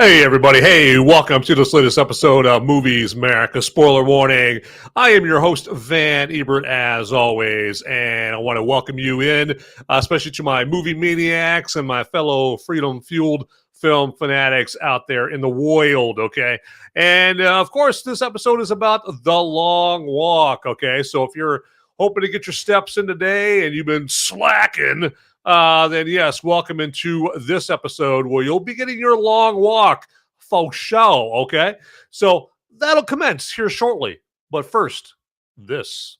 Hey everybody, hey, welcome to this latest episode of Movies Merica. Spoiler warning, I am your host, Van Ebert, as always, and I want to welcome you in, especially to my movie maniacs and my fellow freedom-fueled film fanatics out there in the world, okay? And of course, this episode is about The Long Walk, okay? So if you're hoping to get your steps in today and you've been slacking, then yes, welcome into this episode where you'll be getting your long walk, folks. Show, okay? So that'll commence here shortly. But first, this.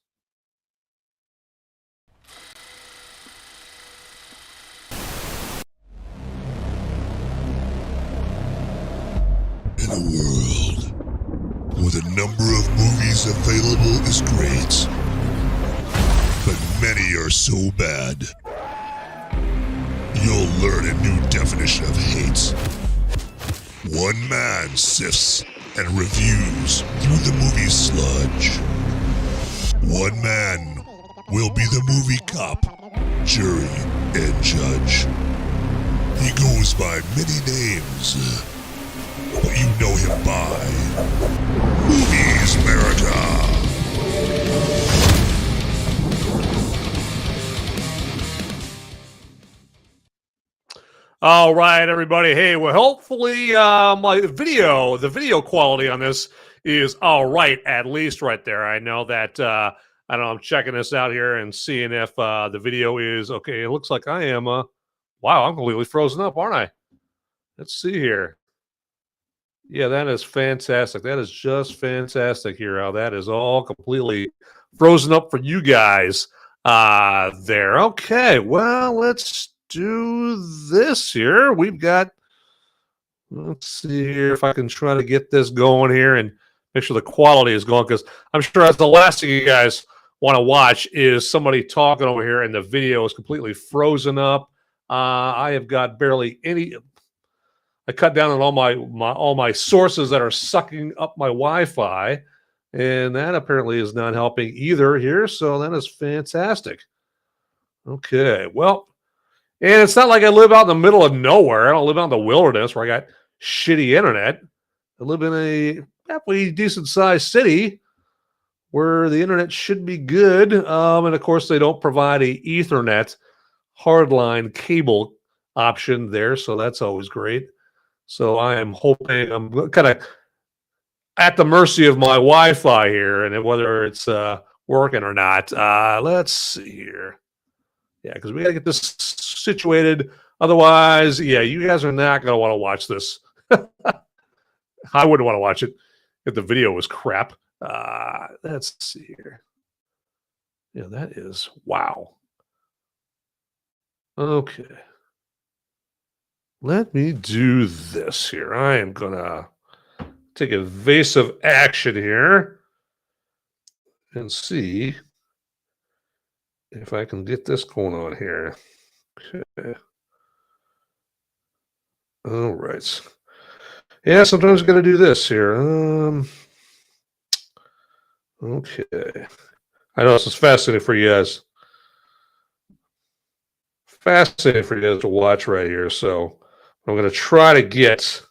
In a world where the number of movies available is great, but many are so bad, you'll learn a new definition of hate. One man sifts and reviews through the movie sludge. One man will be the movie cop, jury, and judge. He goes by many names, but you know him by Movies Merica. All right, everybody. Hey, well, hopefully the video quality on this is all right, at least right there. I know that, I don't know, I'm checking this out here and seeing if the video is okay. It looks like I am, wow, I'm completely frozen up, aren't I? Let's see here. Yeah, that is fantastic. That is just fantastic here. How that is all completely frozen up for you guys there. Okay, well, let's do this here. Let's see here if I can try to get this going here and make sure the quality is going, because I'm sure that's the last thing you guys want to watch is somebody talking over here and the video is completely frozen up. I have got barely any. I cut down on all my sources that are sucking up my Wi-Fi, and that apparently is not helping either here. So that is fantastic. Okay, well, and it's not like I live out in the middle of nowhere. I don't live out in the wilderness where I got shitty internet. I live in a halfway decent sized city where the internet should be good, and of course they don't provide a Ethernet hardline cable option there, so that's always great. So I am hoping I'm kind of at the mercy of my Wi-Fi here, and whether it's working or not. Let's see here. Yeah, because we got to get this situated. Otherwise, yeah, you guys are not going to want to watch this. I wouldn't want to watch it if the video was crap. Let's see here. Yeah, that is wow. Okay. Let me do this here. I am going to take evasive action here and see if I can get this going on here. Okay. All right. Yeah, sometimes you got to do this here. Okay. I know this is fascinating for you guys. Fascinating for you guys to watch right here. So I'm going to try to get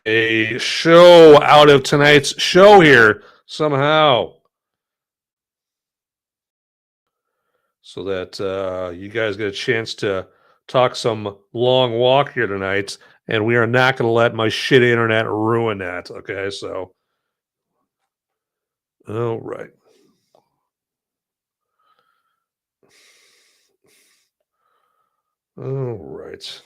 a show out of tonight's show here somehow, so that you guys get a chance to talk some long walk here tonight, and we are not going to let my shitty internet ruin that. Okay, so all right. All right.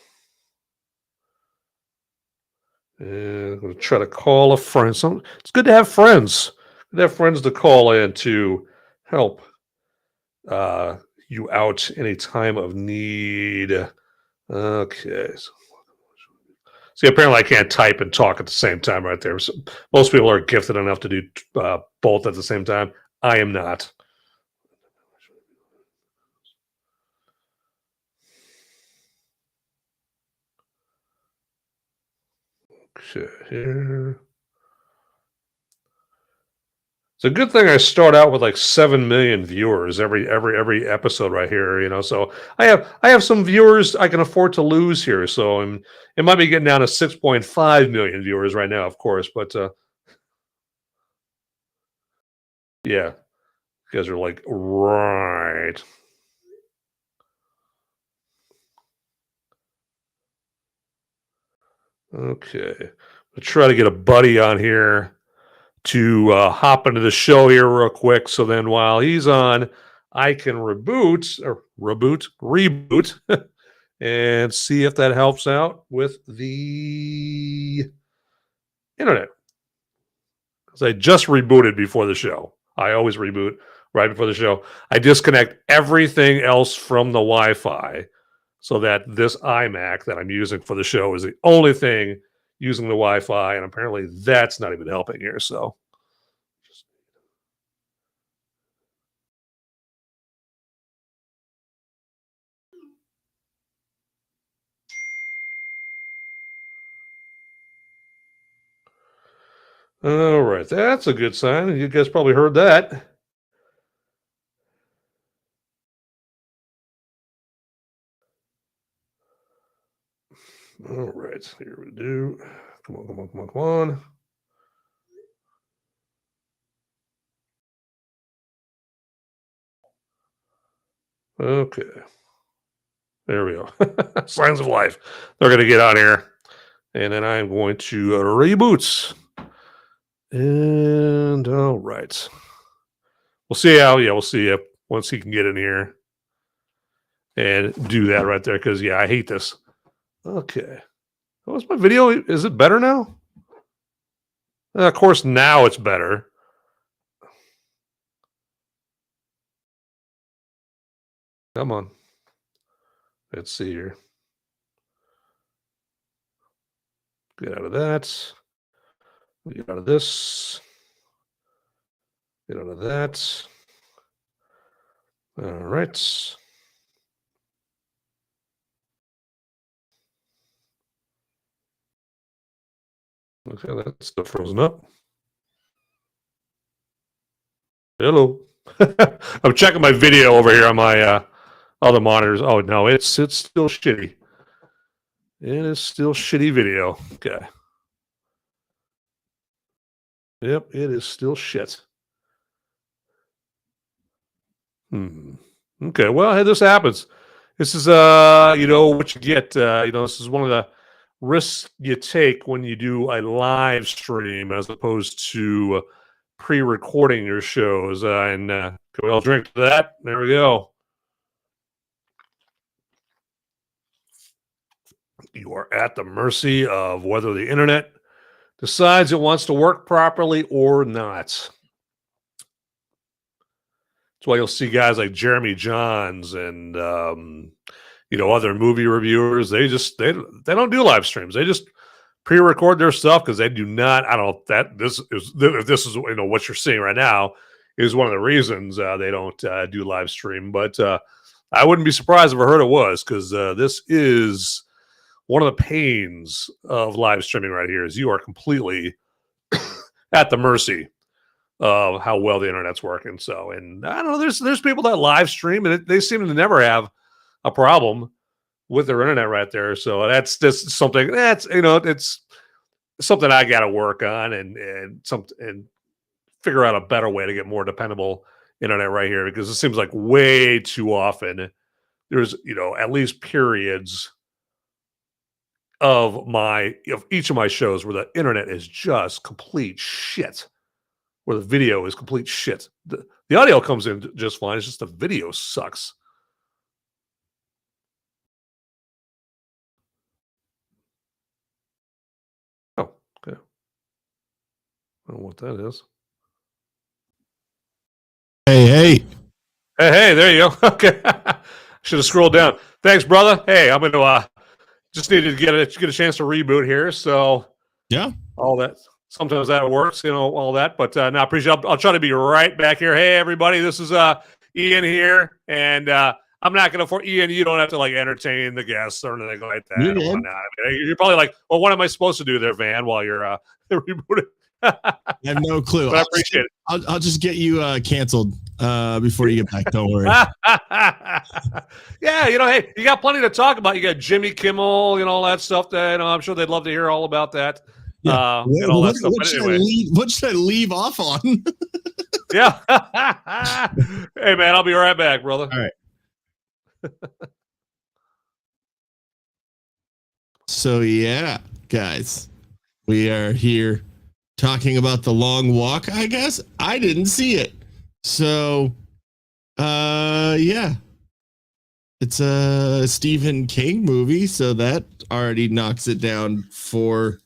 And I'm going to try to call a friend. It's good to have friends. Good to have friends to call in to help you out in a time of need. Okay. See, apparently I can't type and talk at the same time right there. So most people are gifted enough to do both at the same time. I am not. Okay, here. It's a good thing I start out with like 7 million viewers every episode right here, So I have some viewers I can afford to lose here. So it might be getting down to 6.5 million viewers right now, of course. But yeah, you guys are like, right. Okay, I'll try to get a buddy on here to hop into the show here real quick. So then while he's on, I can reboot, and see if that helps out with the internet. Because I just rebooted before the show. I always reboot right before the show. I disconnect everything else from the Wi-Fi so that this iMac that I'm using for the show is the only thing using the Wi-Fi, and apparently that's not even helping here. So all right, that's a good sign. You guys probably heard that. All right, here we do. Come on. Okay. There we go. Signs of life. They're going to get on here. And then I'm going to reboot. And all right. We'll see we'll see once he can get in here and do that right there. Because, yeah, I hate this. Okay. What's my video? Is it better now? Of course, now it's better. Come on. Let's see here. Get out of that. Get out of this. Get out of that. All right. Okay, that's still frozen up. Hello. I'm checking my video over here on my other monitors. Oh no, it's still shitty. It is still shitty video. Okay. Yep, it is still shit. Okay, well, hey, this happens. This is what you get. This is one of the risks you take when you do a live stream as opposed to pre-recording your shows. And can we all drink to that? There we go. You are at the mercy of whether the internet decides it wants to work properly or not. That's why you'll see guys like Jeremy Johns and other movie reviewers. They don't do live streams. They just pre-record their stuff because they do not. I don't know if this is what you're seeing right now is one of the reasons they don't do live stream. But I wouldn't be surprised if I heard it was, because this is one of the pains of live streaming right here is you are completely at the mercy of how well the internet's working. So, and I don't know, there's people that live stream and they seem to never have a problem with their internet right there. So that's just something that's, it's something I got to work on and figure out a better way to get more dependable internet right here, because it seems like way too often there's, at least periods of each of my shows where the internet is just complete shit, where the video is complete shit. The audio comes in just fine. It's just the video sucks. Oh, okay. I don't know what that is. Hey, there you go. Okay. Should have scrolled down. Thanks, brother. Hey, I'm going to just needed to get a chance to reboot here. So yeah, all that. Sometimes that works, all that. But no, I appreciate it. I'll try to be right back here. Hey, everybody, this is Ian here. And I'm not going to, Ian, you don't have to entertain the guests or anything like that. You're probably like, well, what am I supposed to do there, Van, while you're rebooting? I have no clue. But I appreciate it. I'll just get you canceled before you get back. Don't worry. Yeah, hey, you got plenty to talk about. You got Jimmy Kimmel, all that stuff. That I'm sure they'd love to hear all about that. Yeah. And all that stuff. What should I leave off on? Yeah. Hey, man, I'll be right back, brother. All right. So, yeah, guys, we are here talking about The Long Walk, I guess. I didn't see it. So, yeah. It's a Stephen King movie, so that already knocks it down 4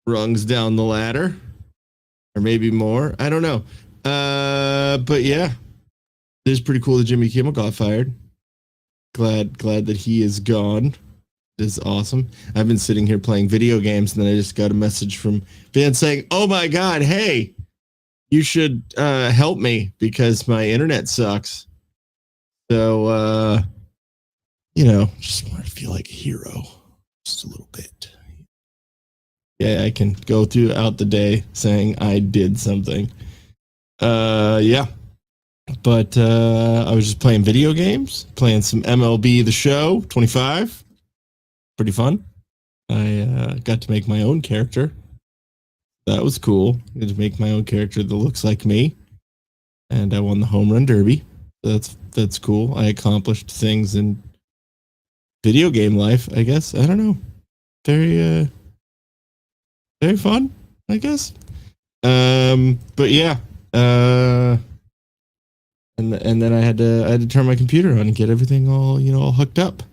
rungs down the ladder. Or maybe more. I don't know. But yeah, it is pretty cool that Jimmy Kimmel got fired. Glad that he is gone. It is awesome. I've been sitting here playing video games, and then I just got a message from Van saying, "Oh my God, hey, you should help me because my internet sucks." So, just want to feel like a hero, just a little bit. Yeah, I can go throughout the day saying I did something. Yeah. But I was just playing video games, playing some MLB The Show 25. Pretty fun. I got to make my own character. That was cool. I got to make my own character that looks like me. And I won the home run derby. That's cool. I accomplished things in video game life, I guess. I don't know. Very fun, I guess. But yeah. And then I had to turn my computer on and get everything all hooked up.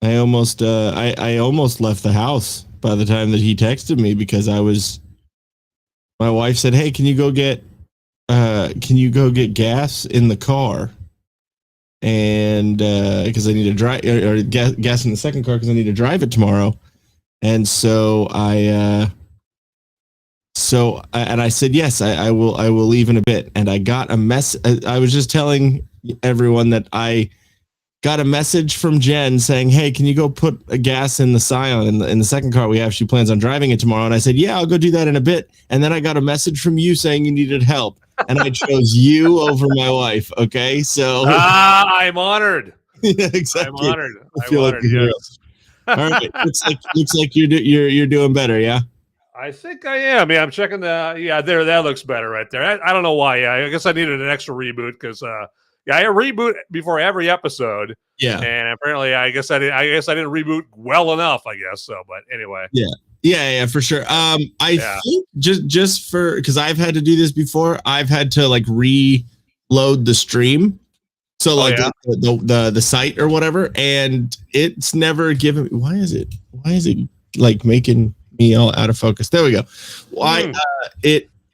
I almost left the house by the time that he texted me because my wife said, "Hey, can you go get gas in the car?" And because I need to drive or gas in the second car because I need to drive it tomorrow. And so I said, yes, I will leave in a bit. And I got a I was just telling everyone that I got a message from Jen saying, "Hey, can you go put a gas in the Scion in the second car we have? She plans on driving it tomorrow." And I said, "Yeah, I'll go do that in a bit." And then I got a message from you saying you needed help. And I chose you over my wife. Okay. So I'm honored. Yeah, exactly. I'm honored. I feel like a hero. Yes. All right. Looks like you're doing better. Yeah. I think I am. Yeah, I'm checking there. That looks better right there. I don't know why. Yeah, I guess I needed an extra reboot because I reboot before every episode. Yeah. And apparently, I guess I didn't reboot well enough. I guess so. But anyway. Yeah, for sure. I think just for because I've had to do this before. I've had to like reload the stream. So the site or whatever, and it's never given me. Why is it like making me all out of focus? There we go. Why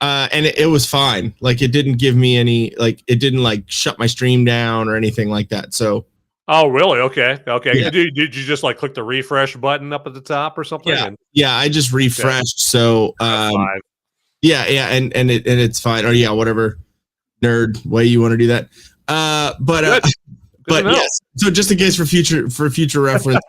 and it was fine. Like it didn't give me any it didn't like shut my stream down or anything like that. So oh really? Okay. Yeah. Did you just like click the refresh button up at the top or something? Yeah, I just refreshed. So and it's fine. Or whatever nerd way you want to do that. But yes. So just in case for future reference,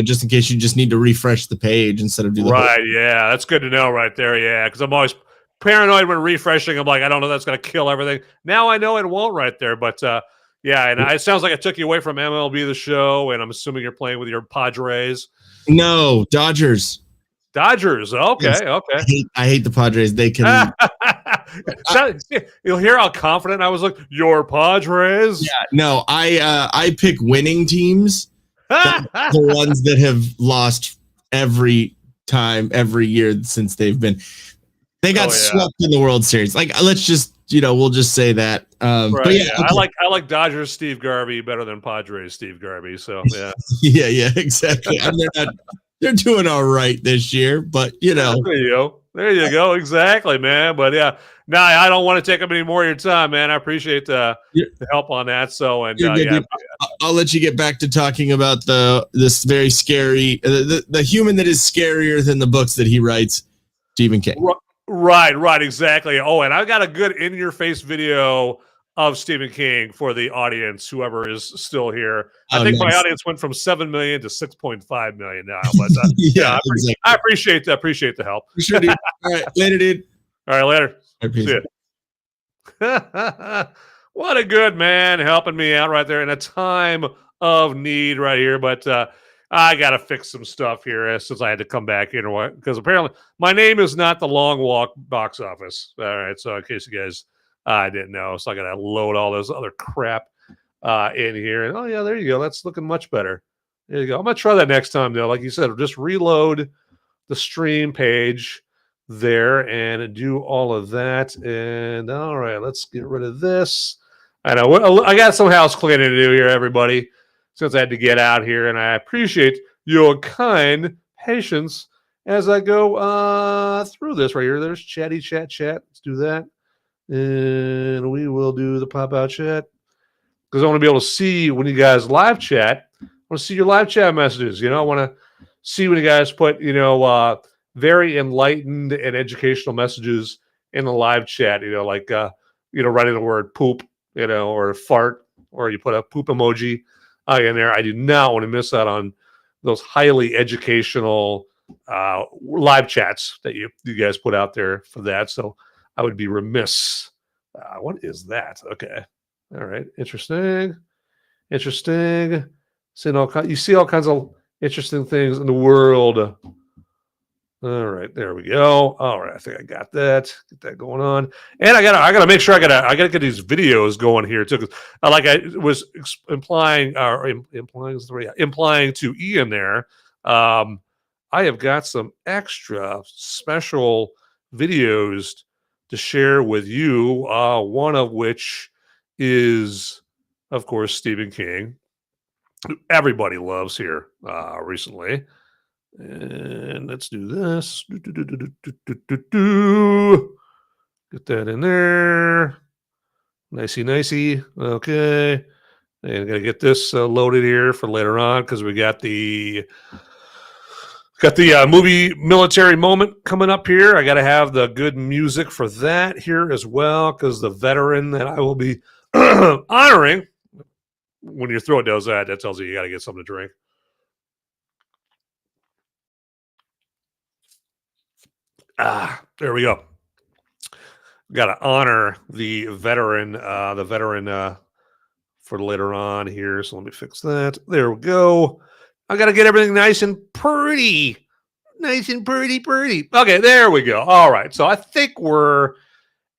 just in case you just need to refresh the page instead of do the right. Yeah, that's good to know right there. Yeah, because I'm always paranoid when refreshing. I'm like, I don't know, that's gonna kill everything. Now I know it won't right there. But yeah, and it sounds like it took you away from MLB The Show, and I'm assuming you're playing with your Padres. No, Dodgers. Okay, yes. Okay. I hate the Padres. They can. You'll hear how confident I was. Like your Padres. Yeah, no, I pick winning teams. The ones that have lost every year since they've been. They got swept in the World Series. Like let's just we'll just say that. Right, but yeah, okay. I like Dodgers Steve Garvey better than Padres Steve Garvey. So yeah. yeah, exactly. And they're doing all right this year, but There you go. Exactly, man. But yeah, no, I don't want to take up any more of your time, man. I appreciate the help on that. So, and I'll let you get back to talking about this very scary, the human that is scarier than the books that he writes, Stephen King. Right, exactly. Oh, and I got a good in-your-face video of Stephen King for the audience, whoever is still here. I Oh, think my nice. audience went from 7 million to 6.5 million now. But yeah, yeah, I appreciate the help. For sure, dude. All right, later, dude. All right, later. All right, peace. See ya. What a good man helping me out right there in a time of need right here. But I got to fix some stuff here since I had to come back in, because apparently my name is not the Long Walk box office. All right, so in case you guys didn't know, so I got to load all this other crap in here. And oh yeah, there you go. That's looking much better. There you go. I'm gonna try that next time though. Like you said, just reload the stream page there and do all of that. And all right, let's get rid of this. I know I got some house cleaning to do here, everybody, since I had to get out here, and I appreciate your kind patience as I go through this right here. There's chatty chat. Let's do that, and we will do the pop out chat because I want to be able to see when you guys live chat. I want to see your live chat messages. I want to see when you guys put very enlightened and educational messages in the live chat. Like writing the word poop. Or fart, or you put a poop emoji in there. I do not want to miss out on those highly educational live chats that you guys put out there for that. So I would be remiss. What is that? Okay. All right. Interesting. You see all kinds of interesting things in the world. All right, there we go. All right, I think I got that. Get that going on, and I gotta make sure I gotta get these videos going here too. Because like I was implying to Ian there, I have got some extra special videos to share with you. One of which is, of course, Stephen King, who everybody loves here recently. And let's do this. Get that in there. Nicey. Okay. And I'm gonna get this loaded here for later on because we got the movie military moment coming up here. I got to have the good music for that here as well because the veteran that I will be honoring. When your throat does that, that tells you got to get something to drink. There we go. Got to honor the veteran for later on here. So let me fix that. There we go. I got to get everything nice and pretty. Okay, there we go. All right. So I think we're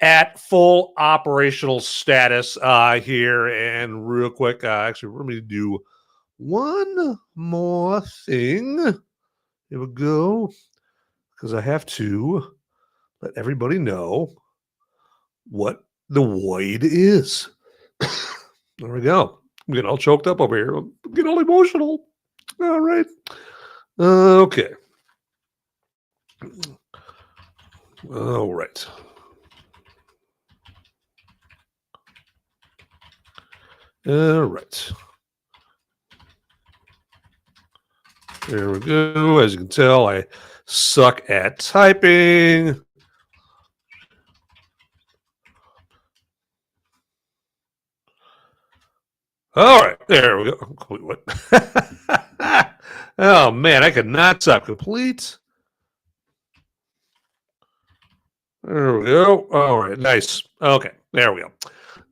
at full operational status here. And real quick, actually, we're going to do one more thing. Here we go. Because I have to let everybody know what the void is. There we go. I'm getting all choked up over here. I'm getting all emotional. All right. Okay. All right. All right. There we go. As you can tell, I suck at typing. All right, there we go. Complete what? Oh man, I could not type complete. There we go. All right, nice. Okay, there we go.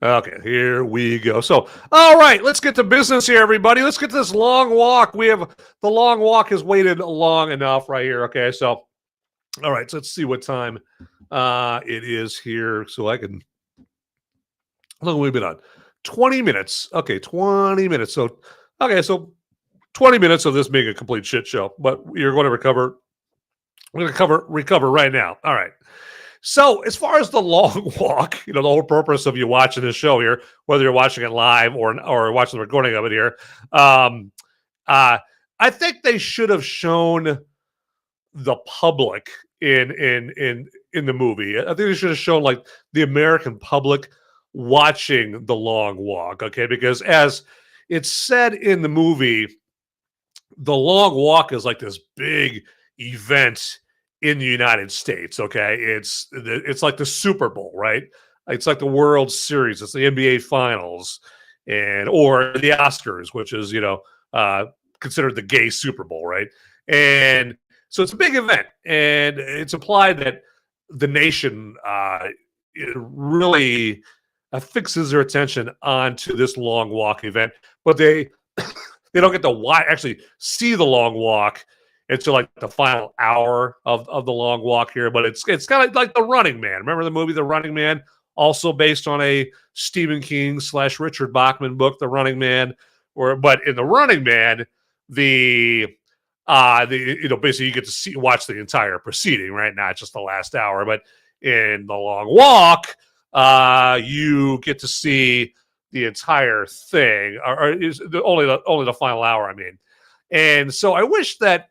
Okay, here we go. So, all right, let's get to business here, everybody. Let's get this long walk. The long walk has waited long enough right here. Okay, so, all right, so let's see what time it is here so I can. How long have we been on? 20 minutes. Okay, 20 minutes. So, okay, so 20 minutes of this being a complete shit show, but you're going to recover. We're going to recover right now. All right. So as far as the long walk, the whole purpose of you watching this show here, whether you're watching it live or watching the recording of it here, I think they should have shown the public in the movie. I think they should have shown like the American public watching the long walk. Okay, because as it's said in the movie, the long walk is like this big event in the United States. Okay, it's like the Super Bowl, right? it's like the World Series, it's the NBA Finals, or the Oscars, which is considered the gay Super Bowl, right? And so it's a big event, and it's implied that the nation it really fixes their attention onto this long walk event, but they don't get to actually see the long walk until like the final hour of the long walk here. But it's kind of like The Running Man. Remember the movie The Running Man? Also based on a Stephen King / Richard Bachman book, The Running Man. But in The Running Man, basically you get to watch the entire proceeding, right? Not just the last hour. But in The Long Walk, you get to see the entire thing, or is only the final hour, I mean. And so I wish that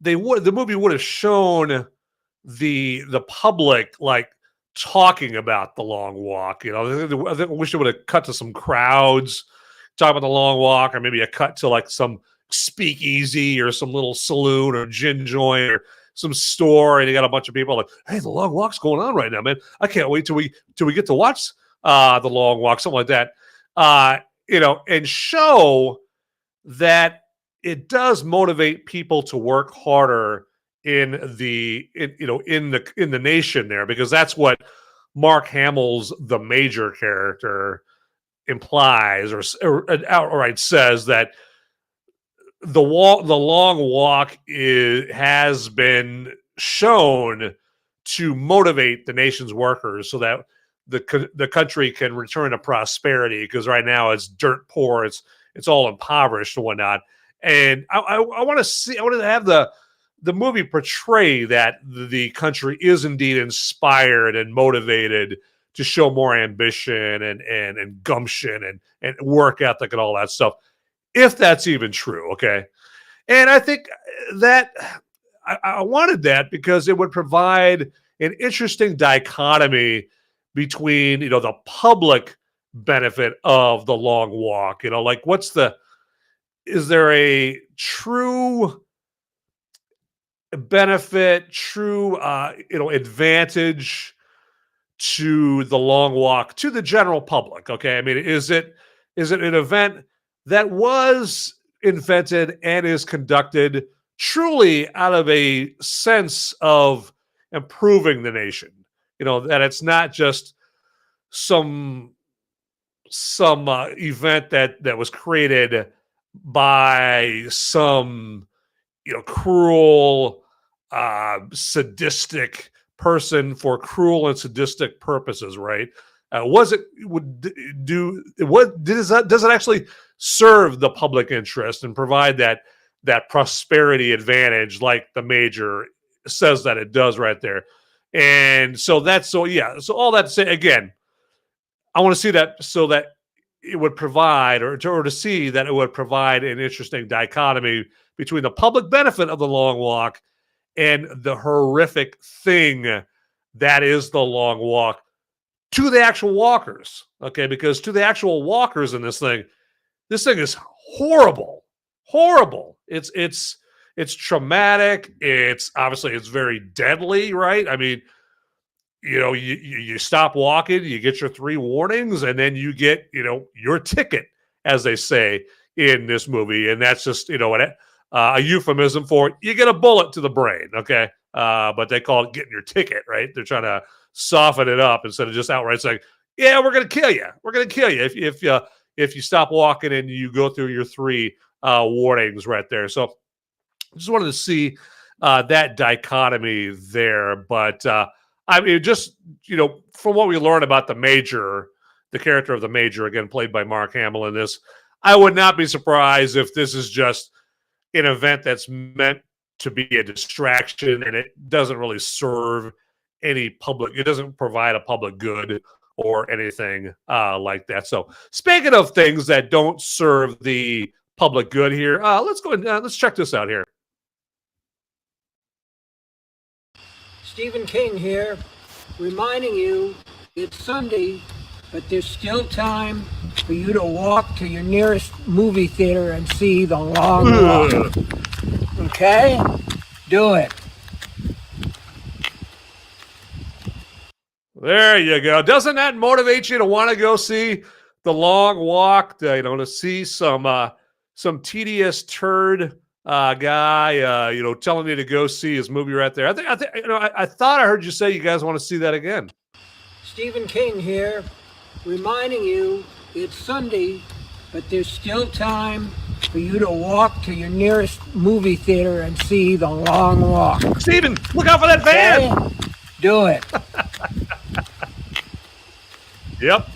the movie would have shown the public like talking about the long walk. I wish it would have cut to some crowds talking about the long walk, or maybe a cut to like some speakeasy or some little saloon or gin joint or some store, and you got a bunch of people like, hey, the long walk's going on right now, man. I can't wait till we get to watch the long walk, something like that. And show that it does motivate people to work harder in the nation there, because that's what Mark Hamill's the Major character implies or outright says, that the long walk has been shown to motivate the nation's workers so that the country can return to prosperity, because right now it's dirt poor, it's all impoverished and whatnot. And I want to have the movie portray that the country is indeed inspired and motivated to show more ambition and gumption and work ethic and all that stuff, if that's even true, okay? And I think that I wanted that because it would provide an interesting dichotomy between, the public benefit of the long walk. Like is there a true benefit, true, advantage to the long walk to the general public? Okay. I mean, is it an event that was invented and is conducted truly out of a sense of improving the nation? That it's not just some event that was created by some cruel, sadistic person for cruel and sadistic purposes, right? Does it actually serve the public interest and provide that prosperity advantage like the Major says that it does right there? And so so all that to say, again, I want to see that so that it would provide, or to see that it would provide an interesting dichotomy between the public benefit of the long walk and the horrific thing that is the long walk to the actual walkers. Okay, because to the actual walkers in this thing is horrible. It's traumatic. It's very deadly, right? I mean, you stop walking, you get your 3 warnings, and then you get, your ticket, as they say in this movie. And that's just, a euphemism for you get a bullet to the brain. Okay. But they call it getting your ticket, right? They're trying to soften it up instead of just outright saying, yeah, we're going to kill you. We're going to kill you if you stop walking and you go through your 3 warnings right there. So I just wanted to see that dichotomy there. But I mean, just, from what we learned about the Major, the character of the Major, again, played by Mark Hamill in this, I would not be surprised if this is just an event that's meant to be a distraction and it doesn't really serve any public, it doesn't provide a public good or anything like that. So speaking of things that don't serve the public good here, let's go and let's check this out here. Stephen King here, reminding you it's Sunday, but there's still time for you to walk to your nearest movie theater and see The Long Walk. Okay? Do it. There you go. Doesn't that motivate you to want to go see The Long Walk? To see some tedious turd guy, telling you to go see his movie right there. I thought I heard you say you guys want to see that again. Stephen King here, reminding you it's Sunday, but there's still time for you to walk to your nearest movie theater and see The Long Walk. Stephen, look out for that van! Okay? Do it. Yep.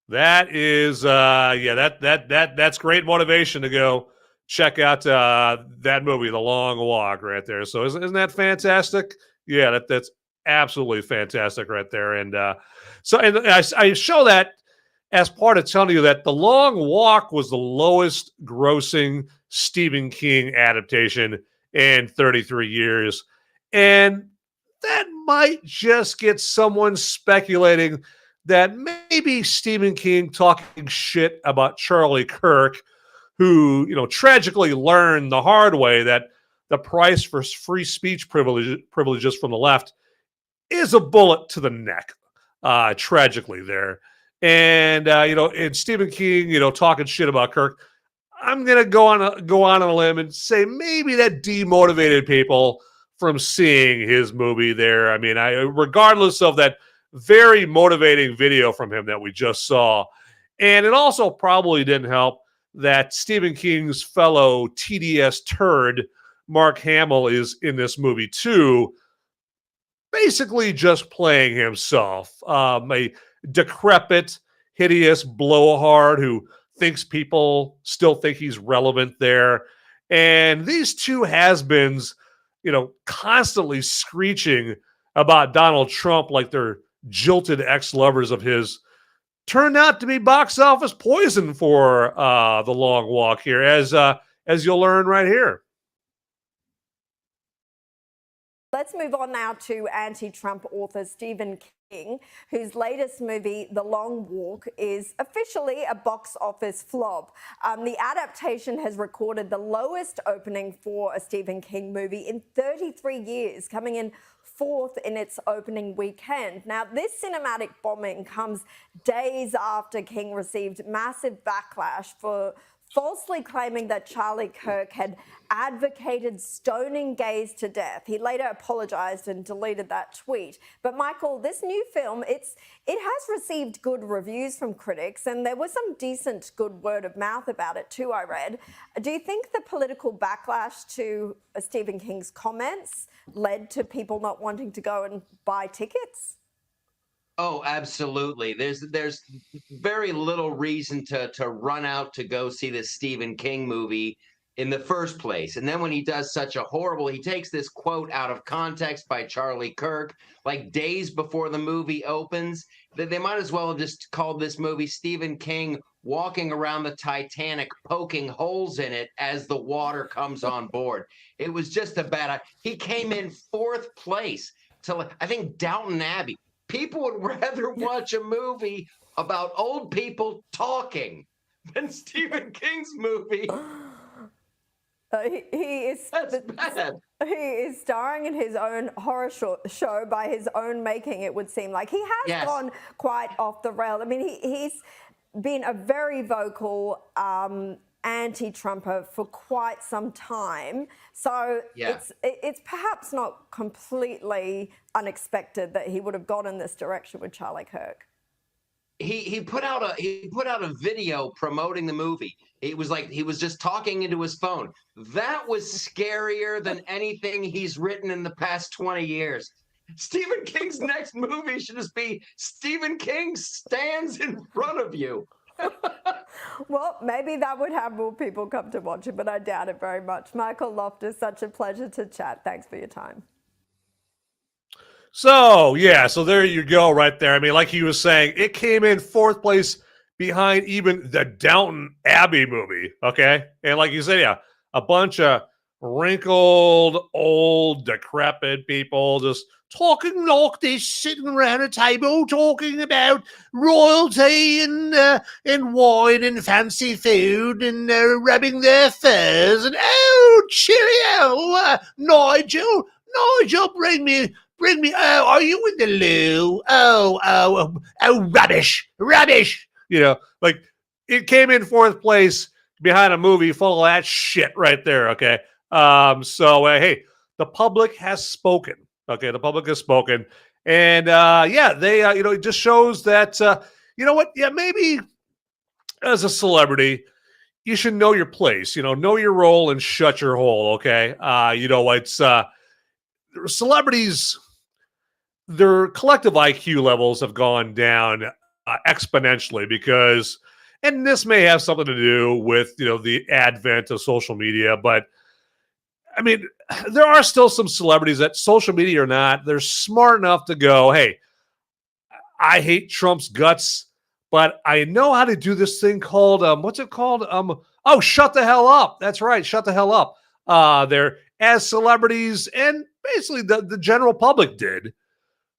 That is that's great motivation to go check out that movie, The Long Walk, right there. So isn't that fantastic? Yeah, that's absolutely fantastic right there. And I show that as part of telling you that The Long Walk was the lowest grossing Stephen King adaptation in 33 years. And that might just get someone speculating that maybe Stephen King talking shit about Charlie Kirk, who, tragically learned the hard way that the price for free speech privileges from the left is a bullet to the neck, tragically there. And, and Stephen King, talking shit about Kirk, I'm going to go on a limb and say maybe that demotivated people from seeing his movie there. I mean, regardless of that very motivating video from him that we just saw. And it also probably didn't help that Stephen King's fellow TDS turd, Mark Hamill, is in this movie too, basically just playing himself. A decrepit, hideous blowhard who thinks people still think he's relevant there. And these two has-beens, constantly screeching about Donald Trump like they're jilted ex-lovers of his, turned out to be box office poison for The Long Walk here, as you'll learn right here. Let's move on now to anti-Trump author Stephen King, whose latest movie, The Long Walk, is officially a box office flop. The adaptation has recorded the lowest opening for a Stephen King movie in 33 years, coming in fourth in its opening weekend. Now, this cinematic bombing comes days after King received massive backlash for falsely claiming that Charlie Kirk had advocated stoning gays to death. He later apologized and deleted that tweet. But Michael, this new film, it has received good reviews from critics, and there was some decent good word of mouth about it too, I read. Do you think the political backlash to Stephen King's comments led to people not wanting to go and buy tickets? Oh, absolutely. There's very little reason to run out to go see this Stephen King movie in the first place. And then when he does such a horrible, he takes this quote out of context by Charlie Kirk, like days before the movie opens, that they might as well have just called this movie Stephen King walking around the Titanic, poking holes in it as the water comes on board. It was just a bad, he came in fourth place to, I think, Downton Abbey. People would rather watch a movie about old people talking than Stephen King's movie. That's bad. He is starring in his own horror show by his own making, it would seem like. He has gone quite off the rail. I mean, he's been a very vocal anti-Trumper for quite some time. So it's perhaps not completely unexpected that he would have gone in this direction with Charlie Kirk. He put out a video promoting the movie. It was like he was just talking into his phone. That was scarier than anything he's written in the past 20 years. Stephen King's next movie should just be Stephen King stands in front of you. Well, maybe that would have more people come to watch it, but I doubt it very much. Michael Loftus, such a pleasure to chat. Thanks for your time. So there you go right there. I mean, like he was saying, it came in fourth place behind even the Downton Abbey movie, okay? And like you said, a bunch of wrinkled, old, decrepit people just talking like this, sitting around a table talking about royalty and wine and fancy food and rubbing their furs and, oh, cheerio, Nigel, bring me bring me. Oh, are you in the loo? Oh, rubbish. You know, like it came in fourth place behind a movie full of that shit right there. Okay. So hey, the public has spoken. Okay. The public has spoken. And yeah, they, it just shows that, you know what? Yeah, maybe as a celebrity, you should know your place, know your role and shut your hole. Okay. It's celebrities, their collective IQ levels have gone down exponentially because, and this may have something to do with, the advent of social media, but I mean, there are still some celebrities that, social media or not, they're smart enough to go, hey, I hate Trump's guts, but I know how to do this thing called, what's it called? Shut the hell up. That's right. Shut the hell up. They're as celebrities and basically the general public did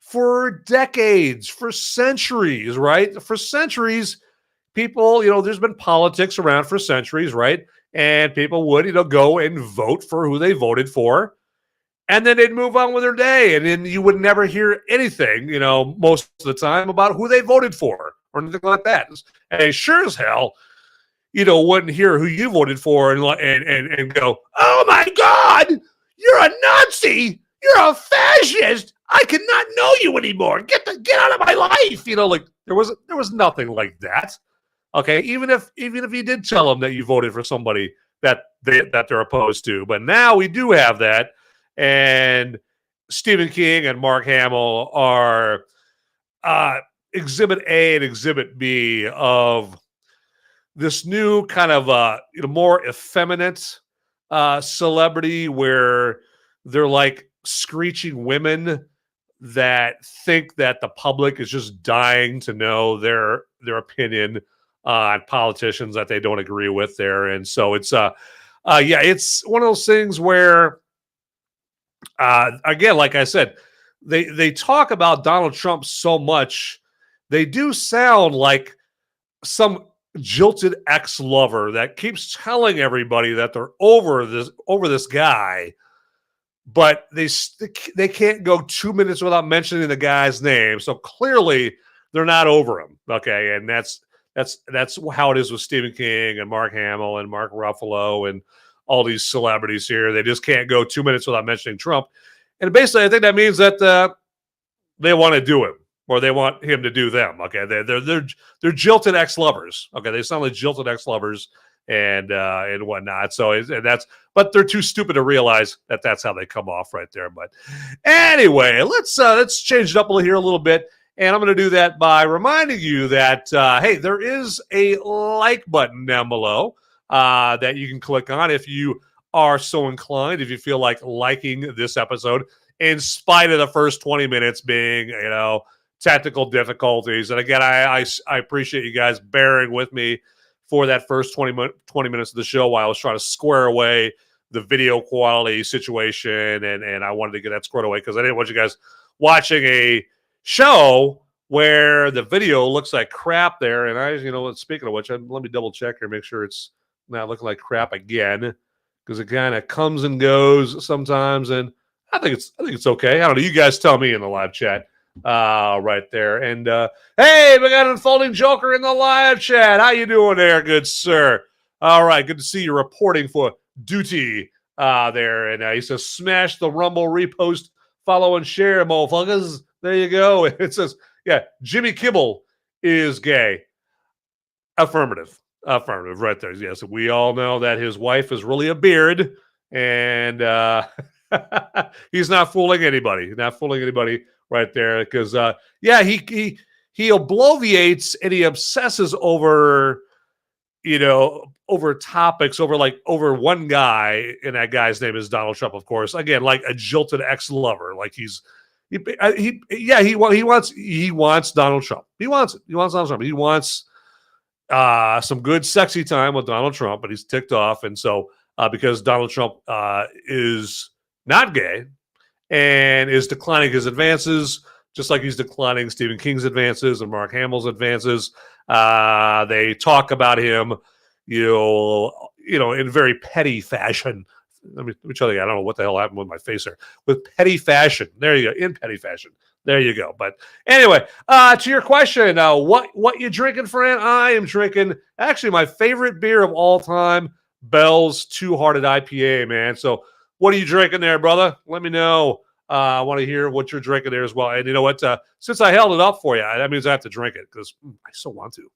for decades, for centuries, right? For centuries, people, there's been politics around for centuries, right? And people would, go and vote for who they voted for. And then they'd move on with their day. And then you would never hear anything, most of the time about who they voted for or anything like that. And they sure as hell, wouldn't hear who you voted for and go, oh my God, you're a Nazi. You're a fascist. I cannot know you anymore. Get out of my life. Like there was nothing like that. Okay, even if you did tell them that you voted for somebody that they're opposed to, but now we do have that, and Stephen King and Mark Hamill are Exhibit A and Exhibit B of this new kind of more effeminate celebrity where they're like screeching women that think that the public is just dying to know their opinion on politicians that they don't agree with there. And so it's it's one of those things where again, like I said, they talk about Donald Trump so much, they do sound like some jilted ex-lover that keeps telling everybody that they're over this guy, but they can't go 2 minutes without mentioning the guy's name. So clearly they're not over him. Okay, and that's how it is with Stephen King and Mark Hamill and Mark Ruffalo and all these celebrities here. They just can't go 2 minutes without mentioning Trump. And basically, I think that means that they want to do him or they want him to do them. Okay, they're jilted ex-lovers. Okay, they sound like jilted ex-lovers and whatnot. So but they're too stupid to realize that that's how they come off right there. But anyway, let's change it up here a little bit. And I'm going to do that by reminding you that, hey, there is a like button down below that you can click on if you are so inclined, if you feel like liking this episode, in spite of the first 20 minutes being, technical difficulties. And again, I appreciate you guys bearing with me for that first 20 minutes of the show while I was trying to square away the video quality situation. And I wanted to get that squared away because I didn't want you guys watching a show where the video looks like crap there. And speaking of which, let me double check here, make sure it's not looking like crap again, because it kind of comes and goes sometimes. And I think it's okay. I don't know. You guys tell me in the live chat right there. And hey, we got an Unfolding Joker in the live chat. How you doing there, good sir? All right, good to see you reporting for duty there. And he says, smash the Rumble repost, follow and share, motherfuckers. There you go. It says, yeah, Jimmy Kimmel is gay. Affirmative right there. Yes, we all know that his wife is really a beard, and he's not fooling anybody. Right there, because he obloviates and he obsesses over topics, over one guy, and that guy's name is Donald Trump, of course. Again, like a jilted ex-lover, like he wants Donald Trump. He wants Donald Trump. He wants some good sexy time with Donald Trump, but he's ticked off, and so because Donald Trump is not gay and is declining his advances, just like he's declining Stephen King's advances and Mark Hamill's advances. They talk about him, in very petty fashion let me try that again. I don't know what the hell happened with my face there. With petty fashion. There you go. In petty fashion. There you go. But anyway, to your question, what you drinking, friend? I am drinking actually my favorite beer of all time, Bell's Two-Hearted IPA, man. So what are you drinking there, brother? Let me know. I want to hear what you're drinking there as well. And you know what? Since I held it up for you, that means I have to drink it because I still want to.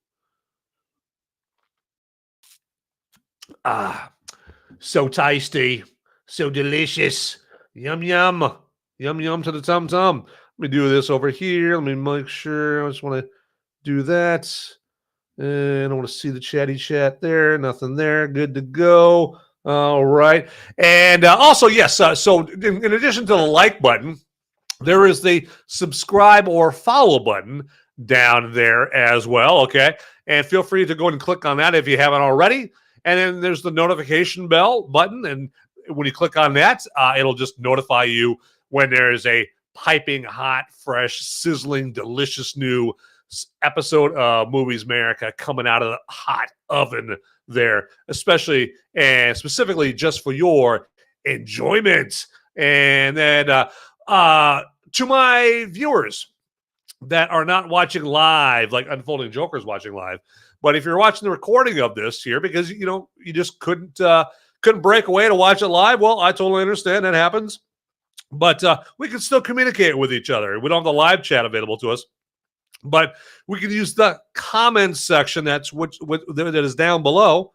So tasty, so delicious. Yum, yum. Yum, yum to the tum-tum. Let me do this over here. Let me make sure. I just want to do that. And I want to see the chatty chat there. Nothing there. Good to go. All right. And also, yes, so in addition to the like button, there is the subscribe or follow button down there as well, okay? And feel free to go and click on that if you haven't already. And then there's the notification bell button, and when you click on that, it'll just notify you when there is a piping hot, fresh, sizzling, delicious new episode of Movies Merica coming out of the hot oven there, especially and specifically just for your enjoyment. And then to my viewers that are not watching live, like Unfolding Joker's watching live, but if you're watching the recording of this here because you just couldn't break away to watch it live, well, I totally understand that happens. But we can still communicate with each other. We don't have the live chat available to us, but we can use the comments section that is down below.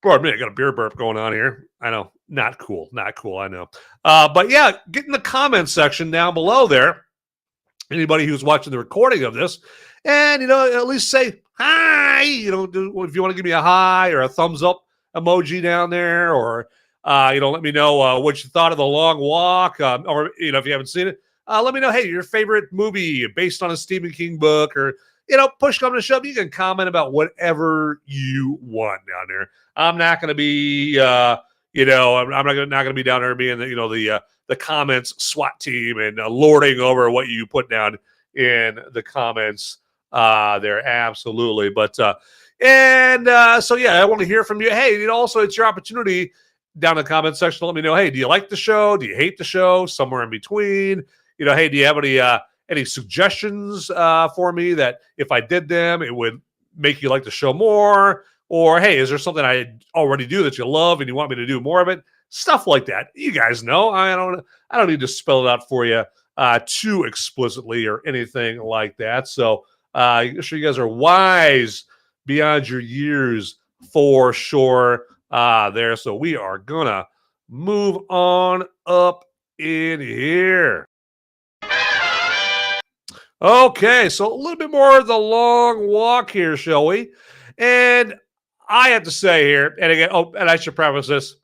Pardon me, I got a beer burp going on here. I know, not cool, I know. But yeah, get in the comments section down below there. Anybody who's watching the recording of this, and at least say hi. If you want to give me a hi or a thumbs up emoji down there, or let me know what you thought of The Long Walk, or if you haven't seen it, let me know. Hey, your favorite movie based on a Stephen King book, or push come to shove, you can comment about whatever you want down there. I'm not going to be, I'm not going to be down there being the comments SWAT team and lording over what you put down in the comments there. Absolutely. But, so yeah, I want to hear from you. Hey, also it's your opportunity down in the comment section to let me know, hey, do you like the show? Do you hate the show? Somewhere in between. Hey, do you have any suggestions for me that if I did them, it would make you like the show more? Or, hey, is there something I already do that you love and you want me to do more of it? Stuff like that. You guys know. I don't need to spell it out for you too explicitly or anything like that. So I'm sure you guys are wise beyond your years for sure there. So we are going to move on up in here. Okay, so a little bit more of The Long Walk here, shall we? And I have to say here, and again, and I should preface this,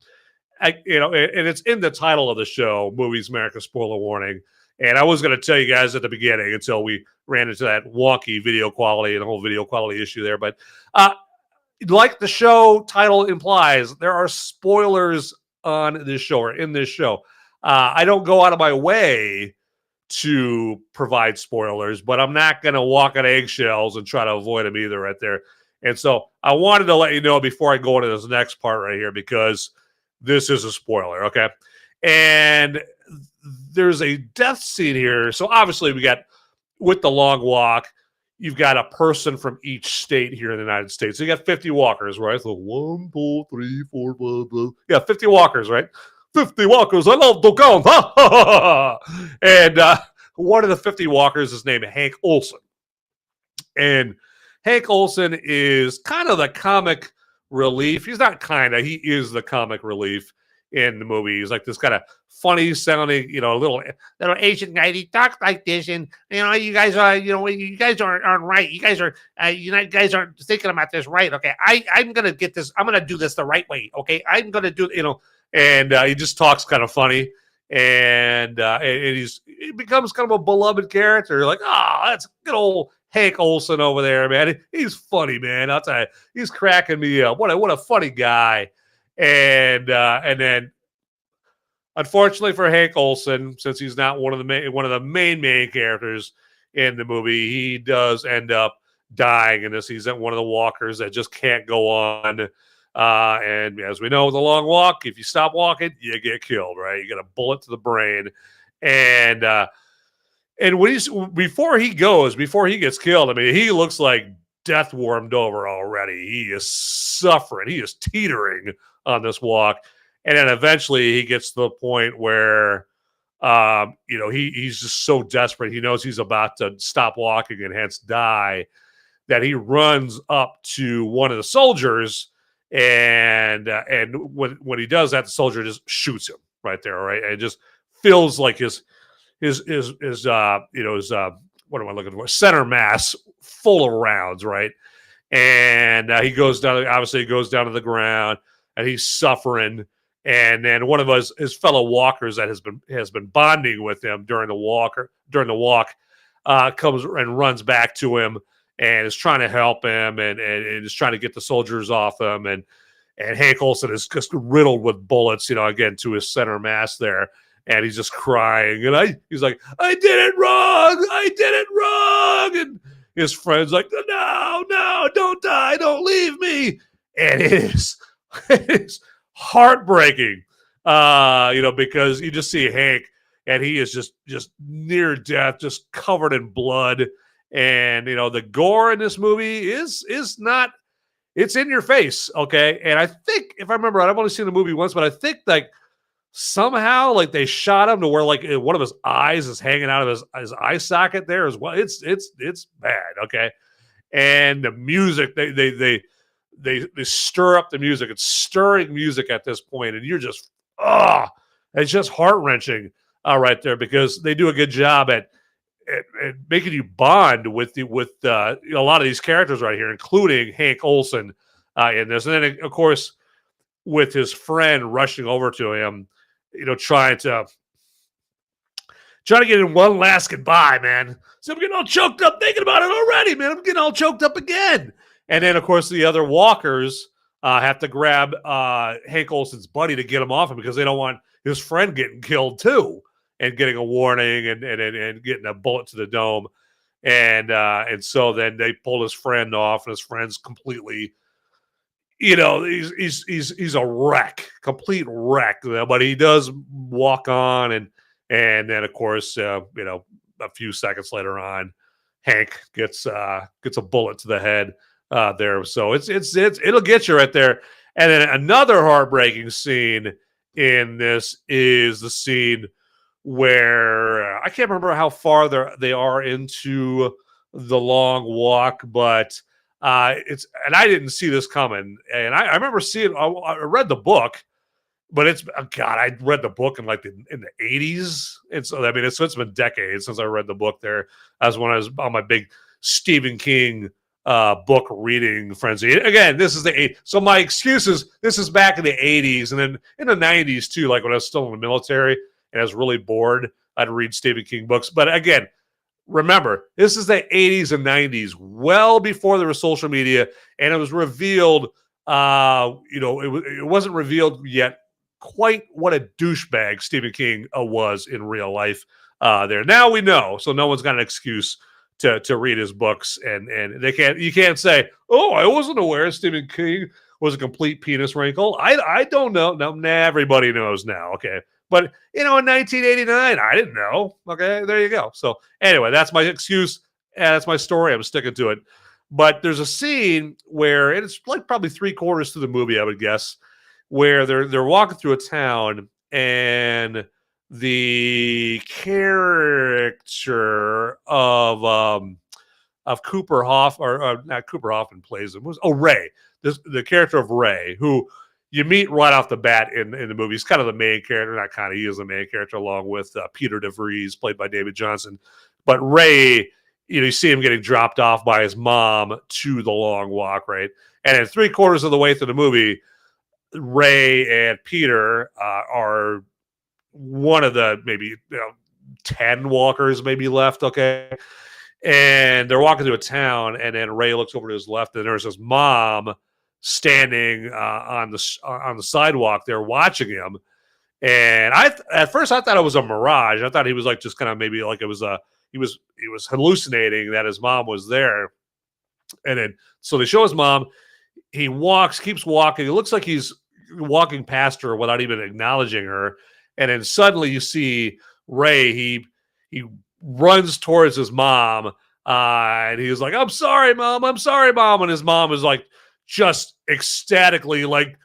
and it's in the title of the show, Movies Merica, spoiler warning. And I was going to tell you guys at the beginning until we ran into that wonky video quality and the whole video quality issue there. But like the show title implies, there are spoilers on this show or in this show. I don't go out of my way to provide spoilers, but I'm not going to walk on eggshells and try to avoid them either right there. And so I wanted to let you know before I go into this next part right here, because this is a spoiler, okay? And there's a death scene here. So obviously we got, with The Long Walk, you've got a person from each state here in the United States. So you got 50 walkers, right? So 1, 2, 3, 4, blah, blah. Yeah, 50 walkers, right? 50 walkers, I love to count. And one of the 50 walkers is named Hank Olson. And Hank Olson is kind of the comic relief. He's not kind of, he is the comic relief in the movie. He's like this kind of funny sounding, little Asian guy. He talks like this, and you guys are, you guys aren't right. You guys are, you guys aren't thinking about this right. Okay, I'm gonna get this. I'm gonna do this the right way. Okay, I'm gonna do, and he just talks kind of funny, and he becomes kind of a beloved character. Like, that's good old Hank Olson over there, man. He's funny, man. I'll tell you, he's cracking me up. What a funny guy. And then, unfortunately for Hank Olson, since he's not one of the main characters in the movie, he does end up dying in this. He's one of the walkers that just can't go on And as we know, the long walk, if you stop walking, you get killed, right? You get a bullet to the brain. And when before he gets killed, I mean, he looks like death warmed over already. He is suffering. He is teetering on this walk. And then eventually he gets to the point where, he's just so desperate. He knows he's about to stop walking and hence die, that he runs up to one of the soldiers. And when he does that, the soldier just shoots him right there. Right. And it just feels like his what am I looking for? Center mass full of rounds, right? And he goes down. Obviously, he goes down to the ground, and he's suffering. And then one of his fellow walkers that has been bonding with him during the walk comes and runs back to him and is trying to help him and is trying to get the soldiers off him. And Hank Olson is just riddled with bullets, again to his center mass there. And he's just crying. And he's like, I did it wrong. I did it wrong. And his friend's like, no, don't die. Don't leave me. And it is heartbreaking, because you just see Hank and he is just near death, just covered in blood. And, the gore in this movie is not, it's in your face. Okay. And I think, if I remember right, I've only seen the movie once, but I think somehow they shot him to where one of his eyes is hanging out of his eye socket there as well. It's bad. Okay. And the music, they stir up the music. It's stirring music at this point, and you're just it's just heart-wrenching right there, because they do a good job at making you bond with a lot of these characters right here, including Hank Olson in this. And then of course with his friend rushing over to him, trying to get in one last goodbye, man. So I'm getting all choked up thinking about it already, man. I'm getting all choked up again. And then, of course, the other walkers have to grab Hank Olson's buddy to get him off him, because they don't want his friend getting killed too and getting a warning and getting a bullet to the dome. And so then they pull his friend off, and his friend's completely, he's a wreck, complete wreck. But he does walk on, and then, of course, a few seconds later on, Hank gets a bullet to the head. There, so it'll get you right there. And then another heartbreaking scene in this is the scene where I can't remember how far they are into the long walk, but and I didn't see this coming. And I remember seeing, I read the book, but I read the book in the 80s, and so it's been decades since I read the book. There, as when I was on my big Stephen King book reading frenzy. Again, this is the 80s. So my excuse is this is back in the 80s, and then in the 90s too, when I was still in the military and I was really bored, I'd read Stephen King books. But again, remember, this is the 80s and 90s, well before there was social media, and it was revealed, it wasn't revealed yet quite what a douchebag Stephen King was in real life there. Now we know, so no one's got an excuse to read his books, and you can't say, oh, I wasn't aware Stephen King was a complete penis wrinkle. I don't know. No, everybody knows now. Okay. But in 1989, I didn't know. Okay, there you go. So anyway, that's my excuse. That's my story. I'm sticking to it. But there's a scene where, and it's probably 3/4 through the movie, I would guess, where they're walking through a town, and the character of Cooper or not Cooper Hoffman plays him. Ray. The character of Ray, who you meet right off the bat in the movie. He's kind of the main character. Not kind of, he is the main character, along with Peter DeVries, played by David Jonsson. But Ray, you see him getting dropped off by his mom to the long walk, right? And then 3/4 of the way through the movie, Ray and Peter are one of the maybe 10 walkers maybe left, okay? And they're walking through a town, and then Ray looks over to his left, and there's his mom standing on the sidewalk there watching him. And at first I thought it was a mirage. I thought he was just kind of maybe it was he was hallucinating that his mom was there. And then so they show his mom. he keeps walking. It looks like he's walking past her without even acknowledging her. And then suddenly you see Ray, he runs towards his mom, and he was like, I'm sorry, Mom. And his mom is like, just ecstatically like,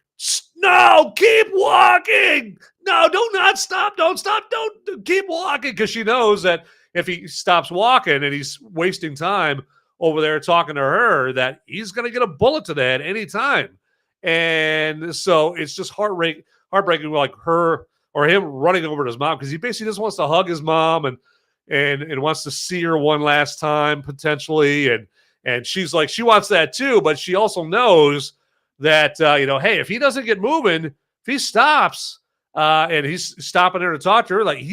no, keep walking. No, don't stop. Don't keep walking. Because she knows that if he stops walking and he's wasting time over there talking to her, that he's going to get a bullet to the head anytime. And so it's just heartbreaking, like her or him running over to his mom, because he basically just wants to hug his mom and wants to see her one last time potentially. And she's like, she wants that too, but she also knows that, hey, if he doesn't get moving, if he stops and he's stopping her to talk to her, like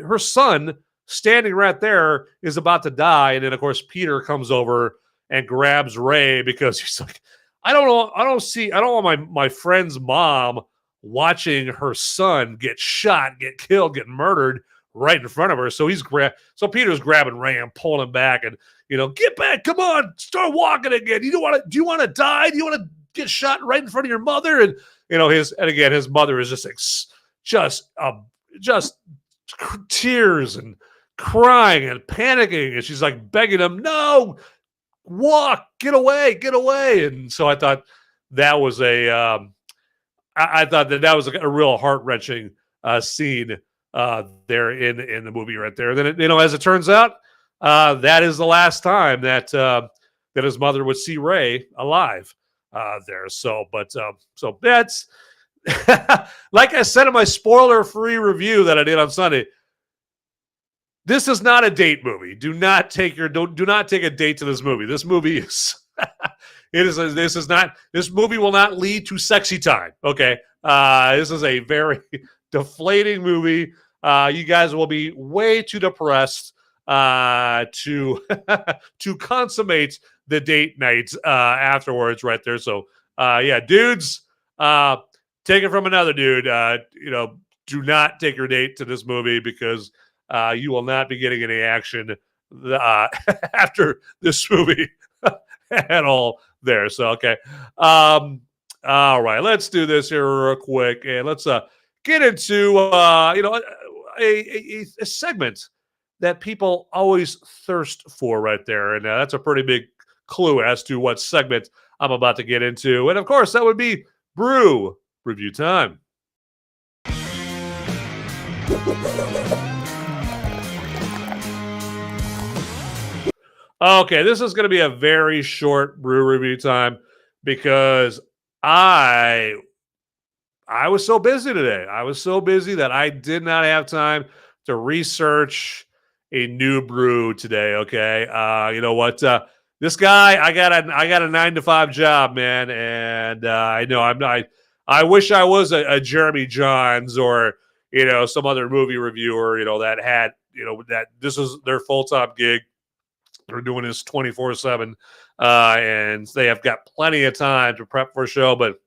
her son standing right there is about to die. And then of course, Peter comes over and grabs Ray because he's like, I don't want my friend's mom watching her son get shot, get killed, get murdered right in front of her. So Peter's grabbing Ray and pulling him back and, get back, come on, start walking again. Do you want to die? Do you want to get shot right in front of your mother? And, his mother is just tears and crying and panicking. And she's like begging him, no, walk, get away. And so I thought that was a real heart-wrenching scene there in the movie right there. Then, as it turns out, that is the last time that his mother would see Ray alive there. So that's like I said in my spoiler-free review that I did on Sunday. This is not a date movie. Do not take a date to this movie. This movie is this movie will not lead to sexy time. Okay. This is a very deflating movie. You guys will be way too depressed to consummate the date night afterwards right there. So dudes, take it from another dude. Do not take your date to this movie because you will not be getting any action after this movie at all there. So, okay. All right, let's do this here real quick. And let's get into, a segment that people always thirst for right there. And that's a pretty big clue as to what segment I'm about to get into. And, of course, that would be Brew Review Time. Okay, this is going to be a very short brew review time because I was so busy today. I was so busy that I did not have time to research a new brew today. Okay, you know what? This guy, I got a 9-to-5 job, man, and I know I'm not. I wish I was a Jeremy Johns or some other movie reviewer, that had that this is their full-time gig. They're doing this 24/7, and they have got plenty of time to prep for a show. But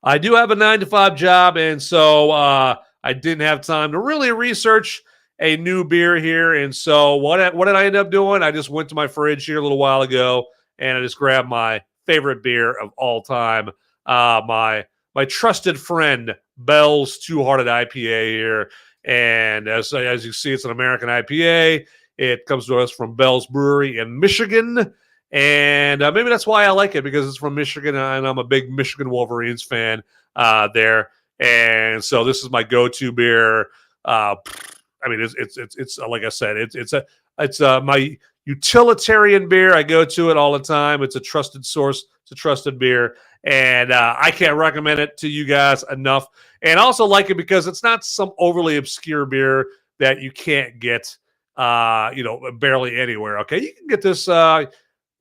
I do have a 9-to-5 job, and so I didn't have time to really research a new beer here. And so what did I end up doing? I just went to my fridge here a little while ago, and I just grabbed my favorite beer of all time, my trusted friend Bell's Two-Hearted IPA here. And as you see, it's an American IPA. It comes to us from Bell's Brewery in Michigan, and maybe that's why I like it, because it's from Michigan, and I'm a big Michigan Wolverines fan there. And so this is my go-to beer. It's like I said, it's my utilitarian beer. I go to it all the time. It's a trusted source. It's a trusted beer, and I can't recommend it to you guys enough. And I also like it because it's not some overly obscure beer that you can't get barely anywhere. Okay, you can get this at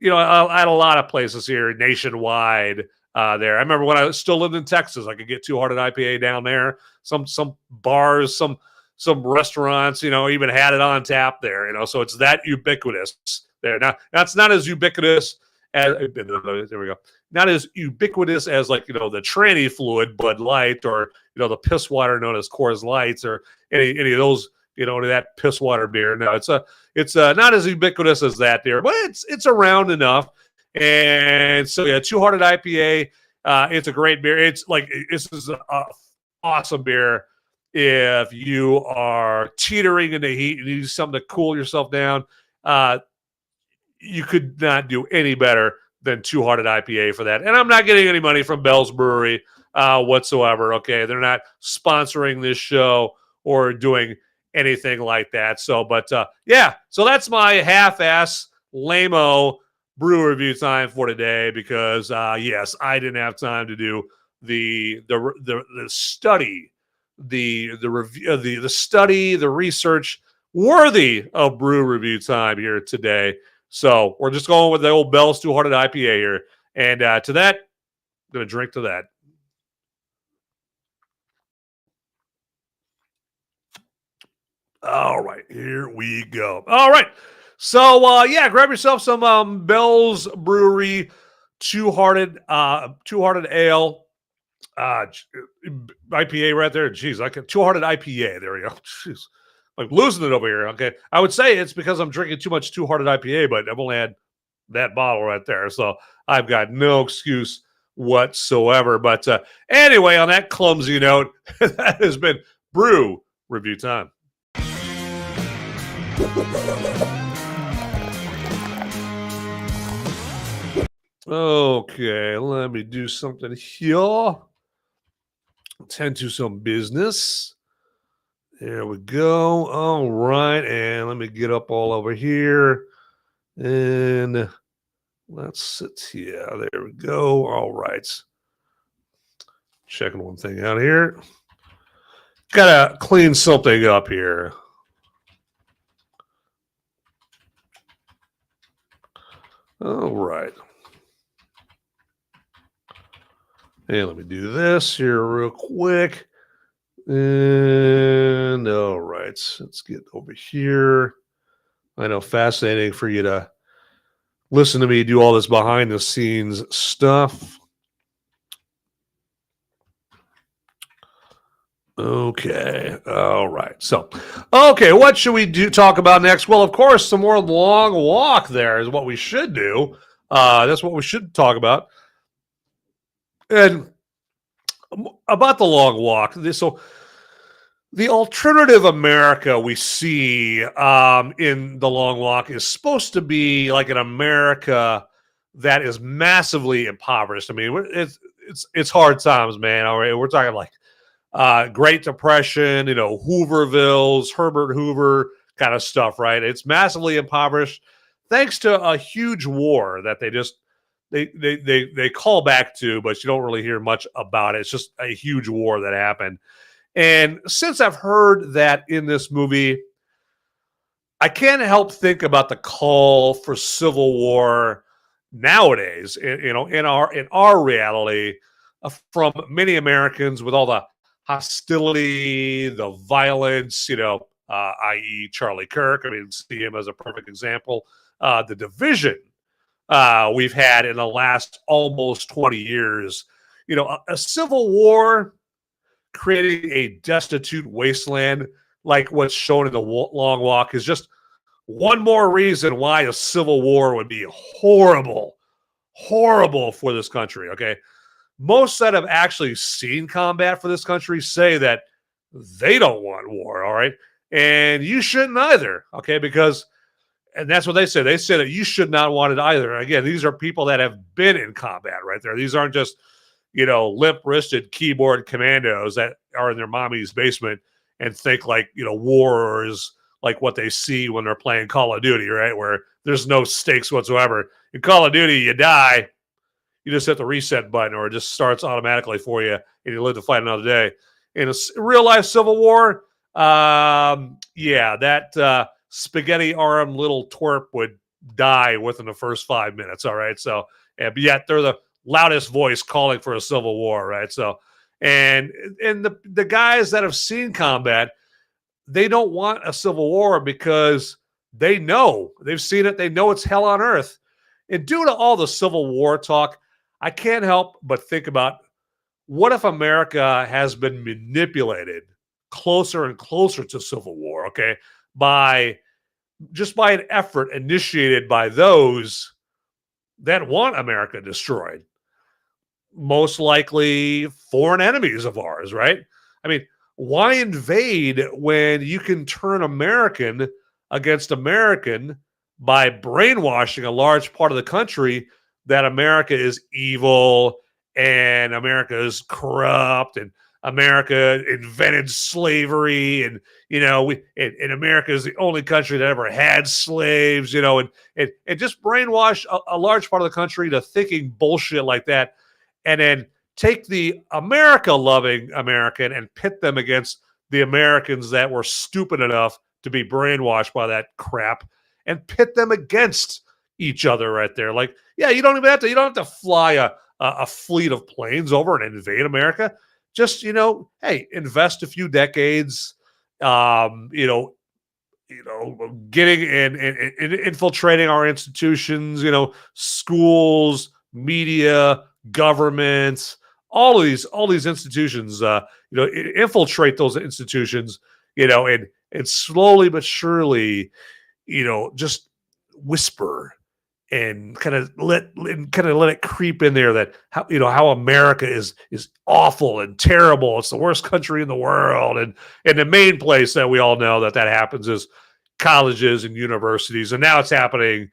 a lot of places here nationwide there. I remember when I still lived in Texas, I could get Two-Hearted IPA down there. Some bars, some restaurants, even had it on tap there, so it's that ubiquitous there. Now, that's not as ubiquitous as, there we go, not as ubiquitous as like, the tranny fluid Bud Light, or, the piss water known as Coors Lights, or any of those, that piss water beer. No, it's not as ubiquitous as that beer, but it's around enough. And so, yeah, Two Hearted IPA. It's a great beer. It's like, this is an awesome beer if you are teetering in the heat and you need something to cool yourself down. You could not do any better than Two Hearted IPA for that. And I'm not getting any money from Bell's Brewery whatsoever. Okay, they're not sponsoring this show or doing anything like that. So, but yeah, so that's my half-ass lame-o brew review time for today because yes, I didn't have time to do the study, the review, the study, the research worthy of brew review time here today. So we're just going with the old Bell's Two Hearted IPA here. And to that, I'm going to drink to that. All right, here we go. All right. So, yeah, grab yourself some Bell's Brewery Two Hearted Ale. IPA right there. Jeez, I can Two Hearted IPA. There we go. Jeez. I'm losing it over here. Okay. I would say it's because I'm drinking too much Two Hearted IPA, but I've only had that bottle right there. So I've got no excuse whatsoever. But anyway, on that clumsy note, that has been brew review time. Okay, let me do something here. Tend to some business. There we go. All right. And let me get up all over here. And let's sit here. There we go. All right. Checking one thing out here. Gotta clean something up here. All right. And let me do this here real quick. And all right, let's get over here. I know, fascinating for you to listen to me do all this behind the scenes stuff. Okay, all right. So, okay, what should we talk about next? Well, of course, some more long walk there is what we should do. That's what we should talk about. And about the long walk, so the alternative America we see in the long walk is supposed to be like an America that is massively impoverished. I mean, it's hard times, man. All right, we're talking like Great Depression, Hoovervilles, Herbert Hoover kind of stuff, right? It's massively impoverished thanks to a huge war that they call back to, but you don't really hear much about it. It's just a huge war that happened. And since I've heard that in this movie, I can't help think about the call for civil war nowadays, in our reality, from many Americans with all the hostility, the violence, i.e. Charlie Kirk. I mean, see him as a perfect example. The division we've had in the last almost 20 years. A civil war creating a destitute wasteland like what's shown in the long walk is just one more reason why a civil war would be horrible for this country. Okay. Most that have actually seen combat for this country say that they don't want war. All right. And you shouldn't either. Okay. And that's what they say. They say that you should not want it either. Again, these are people that have been in combat right there. These aren't just, limp-wristed keyboard commandos that are in their mommy's basement and think like, war is like what they see when they're playing Call of Duty, right? Where there's no stakes whatsoever. In Call of Duty, you die, you just hit the reset button or it just starts automatically for you and you live to fight another day. In a real-life civil war, that spaghetti-armed little twerp would die within the first 5 minutes, all right? So, but yet they're the loudest voice calling for a civil war, right? So, and the guys that have seen combat, they don't want a civil war because they know, they've seen it, they know it's hell on earth. And due to all the Civil War talk, I can't help but think about what if America has been manipulated closer and closer to civil war, okay, by an effort initiated by those that want America destroyed. Most likely foreign enemies of ours, right? I mean, why invade when you can turn American against American by brainwashing a large part of the country that America is evil and America is corrupt and America invented slavery and and America is the only country that ever had slaves, and just brainwash a large part of the country to thinking bullshit like that, and then take the America-loving American and pit them against the Americans that were stupid enough to be brainwashed by that crap, and pit them against each other right there. Like, yeah, you don't have to fly a fleet of planes over and invade America. Just, hey, invest a few decades, getting and infiltrating our institutions, schools, media, governments, all these institutions, infiltrate those institutions, and slowly but surely, just whisper and kind of let it creep in there that how America is awful and terrible. It's the worst country in the world, and the main place that we all know that happens is colleges and universities, and now it's happening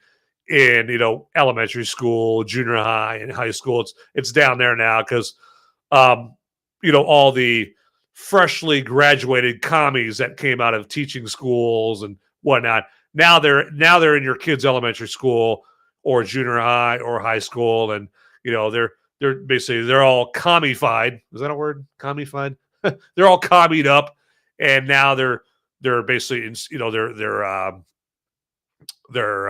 in elementary school, junior high, and high school. It's down there now because all the freshly graduated commies that came out of teaching schools and whatnot. Now they're in your kids' elementary school or junior high or high school, and they're basically they're all commified. Is that a word? Commified? They're all commied up, and now they're basically they're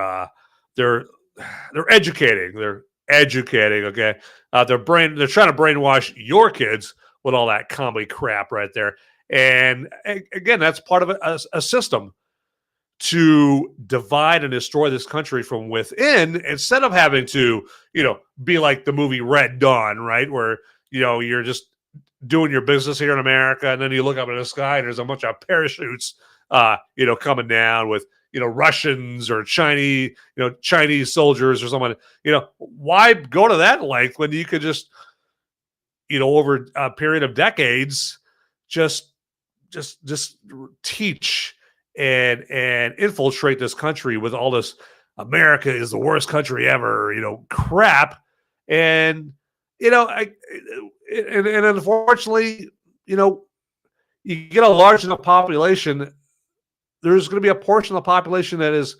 educating. They're educating. Okay, they're trying to brainwash your kids with all that commie crap right there, and again, that's part of a system to divide and destroy this country from within, instead of having to, be like the movie Red Dawn, right? Where, you're just doing your business here in America, and then you look up in the sky and there's a bunch of parachutes, coming down with, Russians or Chinese soldiers or someone. Why go to that length when you could just, over a period of decades, just teach and infiltrate this country with all this America is the worst country ever, crap. And, and unfortunately, you get a large enough population, there's going to be a portion of the population that is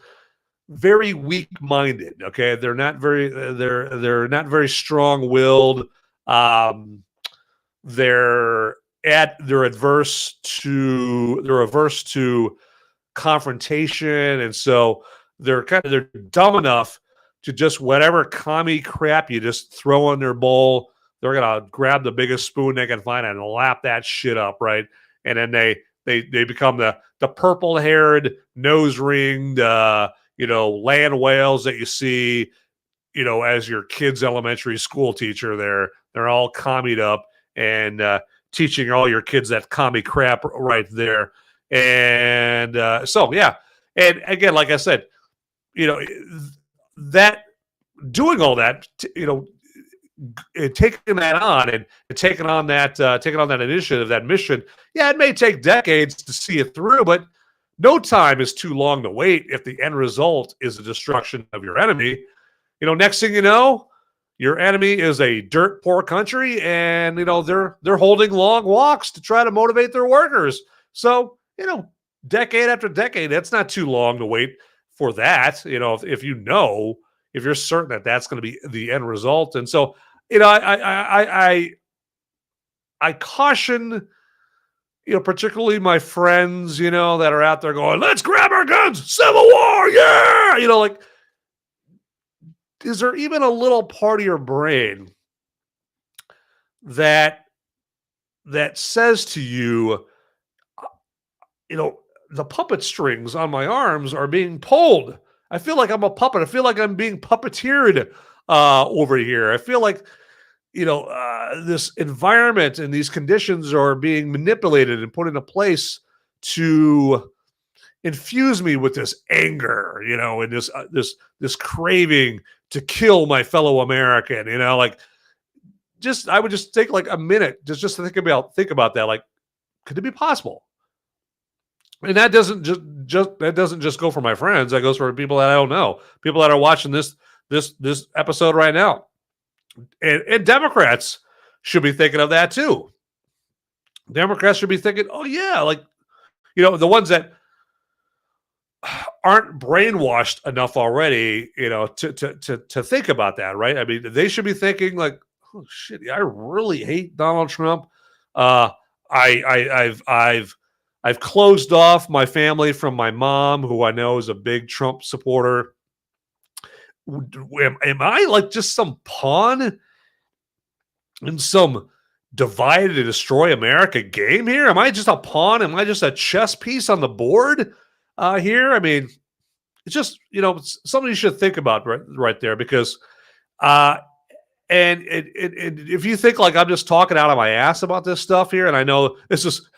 very weak-minded. Okay. They're not very strong-willed. They're averse to confrontation, and so they're dumb enough to just whatever commie crap you just throw in their bowl, they're gonna grab the biggest spoon they can find and lap that shit up, right? And then they become the purple-haired, nose-ringed, land whales that you see, as your kid's elementary school teacher. They're all commied up and teaching all your kids that commie crap right there. And so, yeah. And again, like I said, that doing all that, taking that on and taking on that initiative, that mission. Yeah, it may take decades to see it through, but no time is too long to wait if the end result is the destruction of your enemy. Next thing you know, your enemy is a dirt poor country, and they're holding long walks to try to motivate their workers. So decade after decade, that's not too long to wait for that. If you're certain that that's going to be the end result. And so I caution particularly my friends that are out there going, let's grab our guns, Civil War, yeah, is there even a little part of your brain that says to you, the puppet strings on my arms are being pulled. I feel like I'm a puppet. I feel like I'm being puppeteered over here. I feel like, this environment and these conditions are being manipulated and put into place to, infuse me with this anger, and this craving to kill my fellow American, like I would just take like a minute just to think about that. Like, could it be possible? And that doesn't just go for my friends. That goes for people that I don't know, people that are watching this episode right now. And Democrats should be thinking of that too. Democrats should be thinking, oh yeah, like, the ones that aren't brainwashed enough already, to think about that, right? I mean, they should be thinking like, oh shit, I really hate Donald Trump. I've closed off my family from my mom, who I know is a big Trump supporter. Am I like just some pawn in some divide to destroy America game here? Am I just a pawn? Am I just a chess piece on the board here? I mean, it's just, something you should think about right there, because and if you think like I'm just talking out of my ass about this stuff here, and I know this is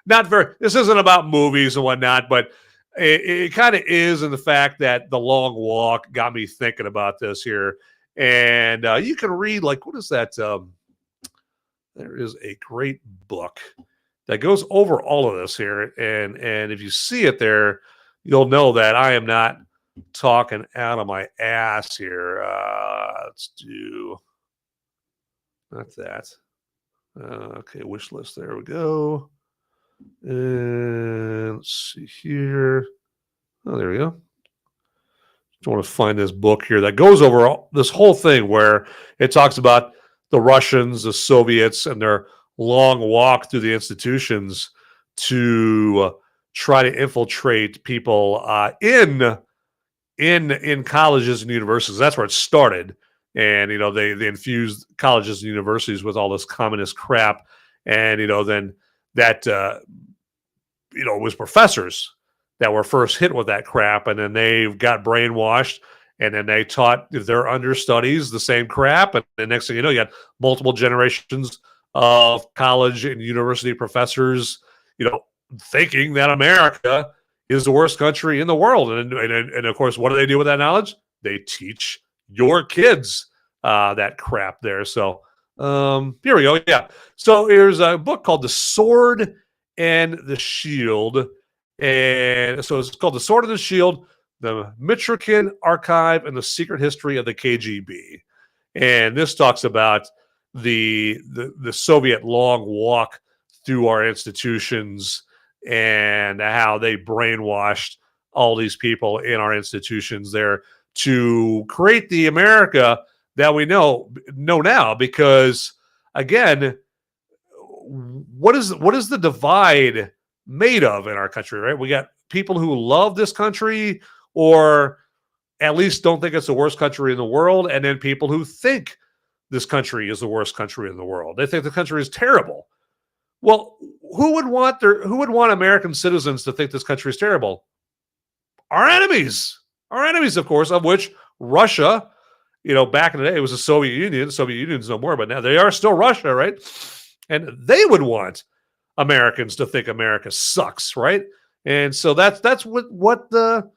this isn't about movies and whatnot, but it kind of is, in the fact that The Long Walk got me thinking about this here. And you can read, like, what is that? There is a great book that goes over all of this here. And if you see it there, you'll know that I am not talking out of my ass here. Let's do, not that. Okay, wish list. There we go. And let's see here. Oh, there we go. Just want to find this book here that goes over this whole thing, where it talks about the Russians, the Soviets, and their long walk through the institutions to try to infiltrate people in colleges and universities. That's where it started. And, they infused colleges and universities with all this communist crap. And, then that, it was professors that were first hit with that crap, and then they got brainwashed, and then they taught their understudies the same crap. And the next thing you know, you had multiple generations of college and university professors, thinking that America is the worst country in the world. And of course, what do they do with that knowledge? They teach your kids that crap there. So here we go. Yeah. So here's a book called The Sword and the Shield. And so it's called The Sword and the Shield, the Mitrokhin Archive and the Secret History of the KGB. And this talks about the Soviet long walk through our institutions and how they brainwashed all these people in our institutions there to create the America that we know now. Because again, what is the divide made of in our country, right? We got people who love this country, or at least don't think it's the worst country in the world, and then people who think this country is the worst country in the world. They think the country is terrible. Well, who would want American citizens to think this country is terrible? Our enemies, of course, of which Russia, back in the day, it was the Soviet Union. The Soviet Union's no more, but now they are still Russia, right? And they would want Americans to think America sucks, right? And so that's what the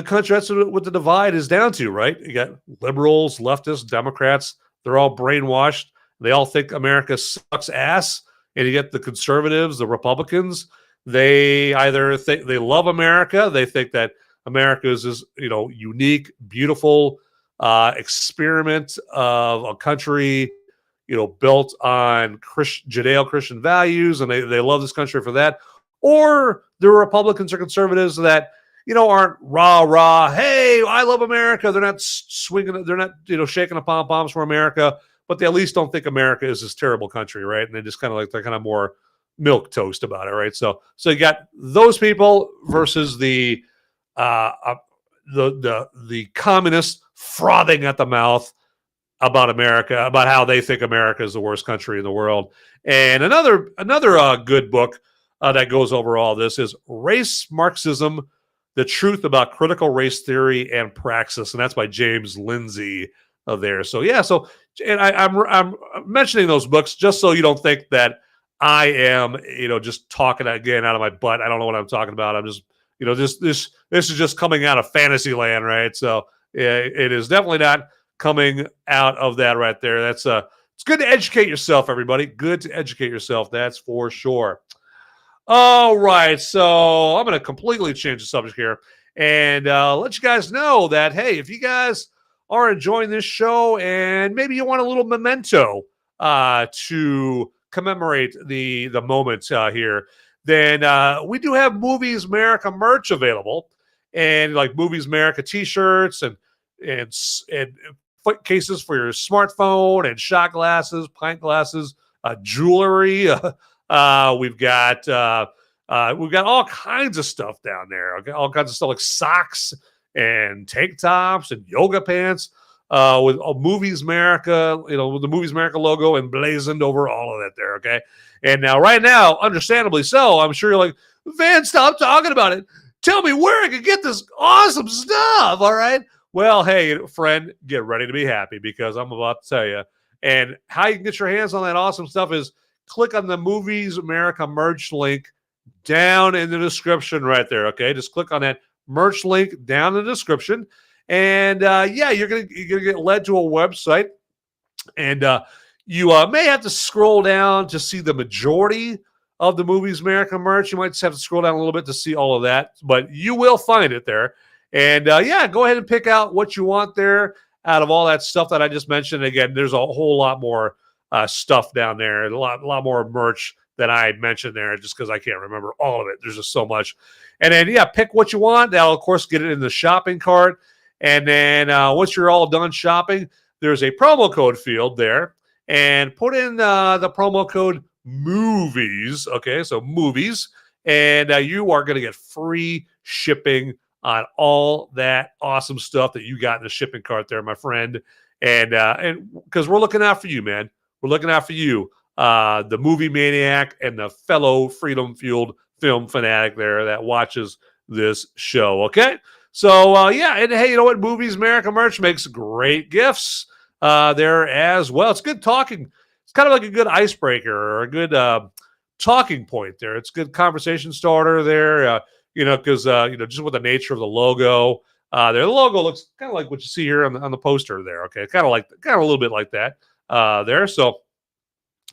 country, that's what the divide is down to, right? You got liberals, leftists, Democrats. They're all brainwashed. They all think America sucks ass. And you get the conservatives, the Republicans. They either think they love America. They think that America is this, unique, beautiful experiment of a country, built on Judeo-Christian values, and they love this country for that. Or the Republicans or conservatives that, aren't rah, hey, I love America. They're not swinging, they're not, shaking the pom-poms for America, but they at least don't think America is this terrible country, right? And they just kind of like, they're kind of more milk toast about it, right? So you got those people versus the communists frothing at the mouth about America, about how they think America is the worst country in the world. And another good book that goes over all this is Race Marxism, The Truth About Critical Race Theory and Praxis. And that's by James Lindsay there. So, yeah. So, and I'm mentioning those books just so you don't think that I am, just talking again out of my butt. I don't know what I'm talking about. I'm just this is just coming out of fantasy land, right? So it is definitely not coming out of that right there. That's it's good to educate yourself, everybody. Good to educate yourself. That's for sure. All right, so I'm going to completely change the subject here and let you guys know that, hey, if you guys are enjoying this show and maybe you want a little memento to commemorate the moment here, then we do have Movies Merica merch available, and like Movies Merica t-shirts and foot cases for your smartphone and shot glasses, pint glasses, jewelry. We've got all kinds of stuff down there. Okay, all kinds of stuff like socks and tank tops and yoga pants with Movies Merica, with the Movies Merica logo emblazoned over all of that there. Okay, and now right now, understandably so, I'm sure you're like, Van, stop talking about it. Tell me where I can get this awesome stuff. All right. Well, hey, friend, get ready to be happy because I'm about to tell you. And how you can get your hands on that awesome stuff is click on the Movies Merica merch link down in the description right there. Okay, just click on that merch link down in the description, and you're gonna get led to a website, and you may have to scroll down to see the majority of the Movies Merica merch. You might just have to scroll down a little bit to see all of that, but you will find it there. And go ahead and pick out what you want there out of all that stuff that I just mentioned. Again, there's a whole lot more stuff down there, a lot more merch that I mentioned there, just because I can't remember all of it. There's just so much. And then, pick what you want. That'll, of course, get it in the shopping cart. And then once you're all done shopping, there's a promo code field there. And put in the promo code MOVIES. Okay, so MOVIES. And you are going to get free shipping on all that awesome stuff that you got in the shipping cart there, my friend. And because we're looking out for you, man. We're looking out for you, the movie maniac and the fellow freedom-fueled film fanatic there that watches this show, okay? So, and hey, you know what? Movies Merica merch makes great gifts there as well. It's good talking. It's kind of like a good icebreaker or a good talking point there. It's a good conversation starter there, because, just with the nature of the logo. The logo looks kind of like what you see here on the poster there, okay? Kind of a little bit like that there. So,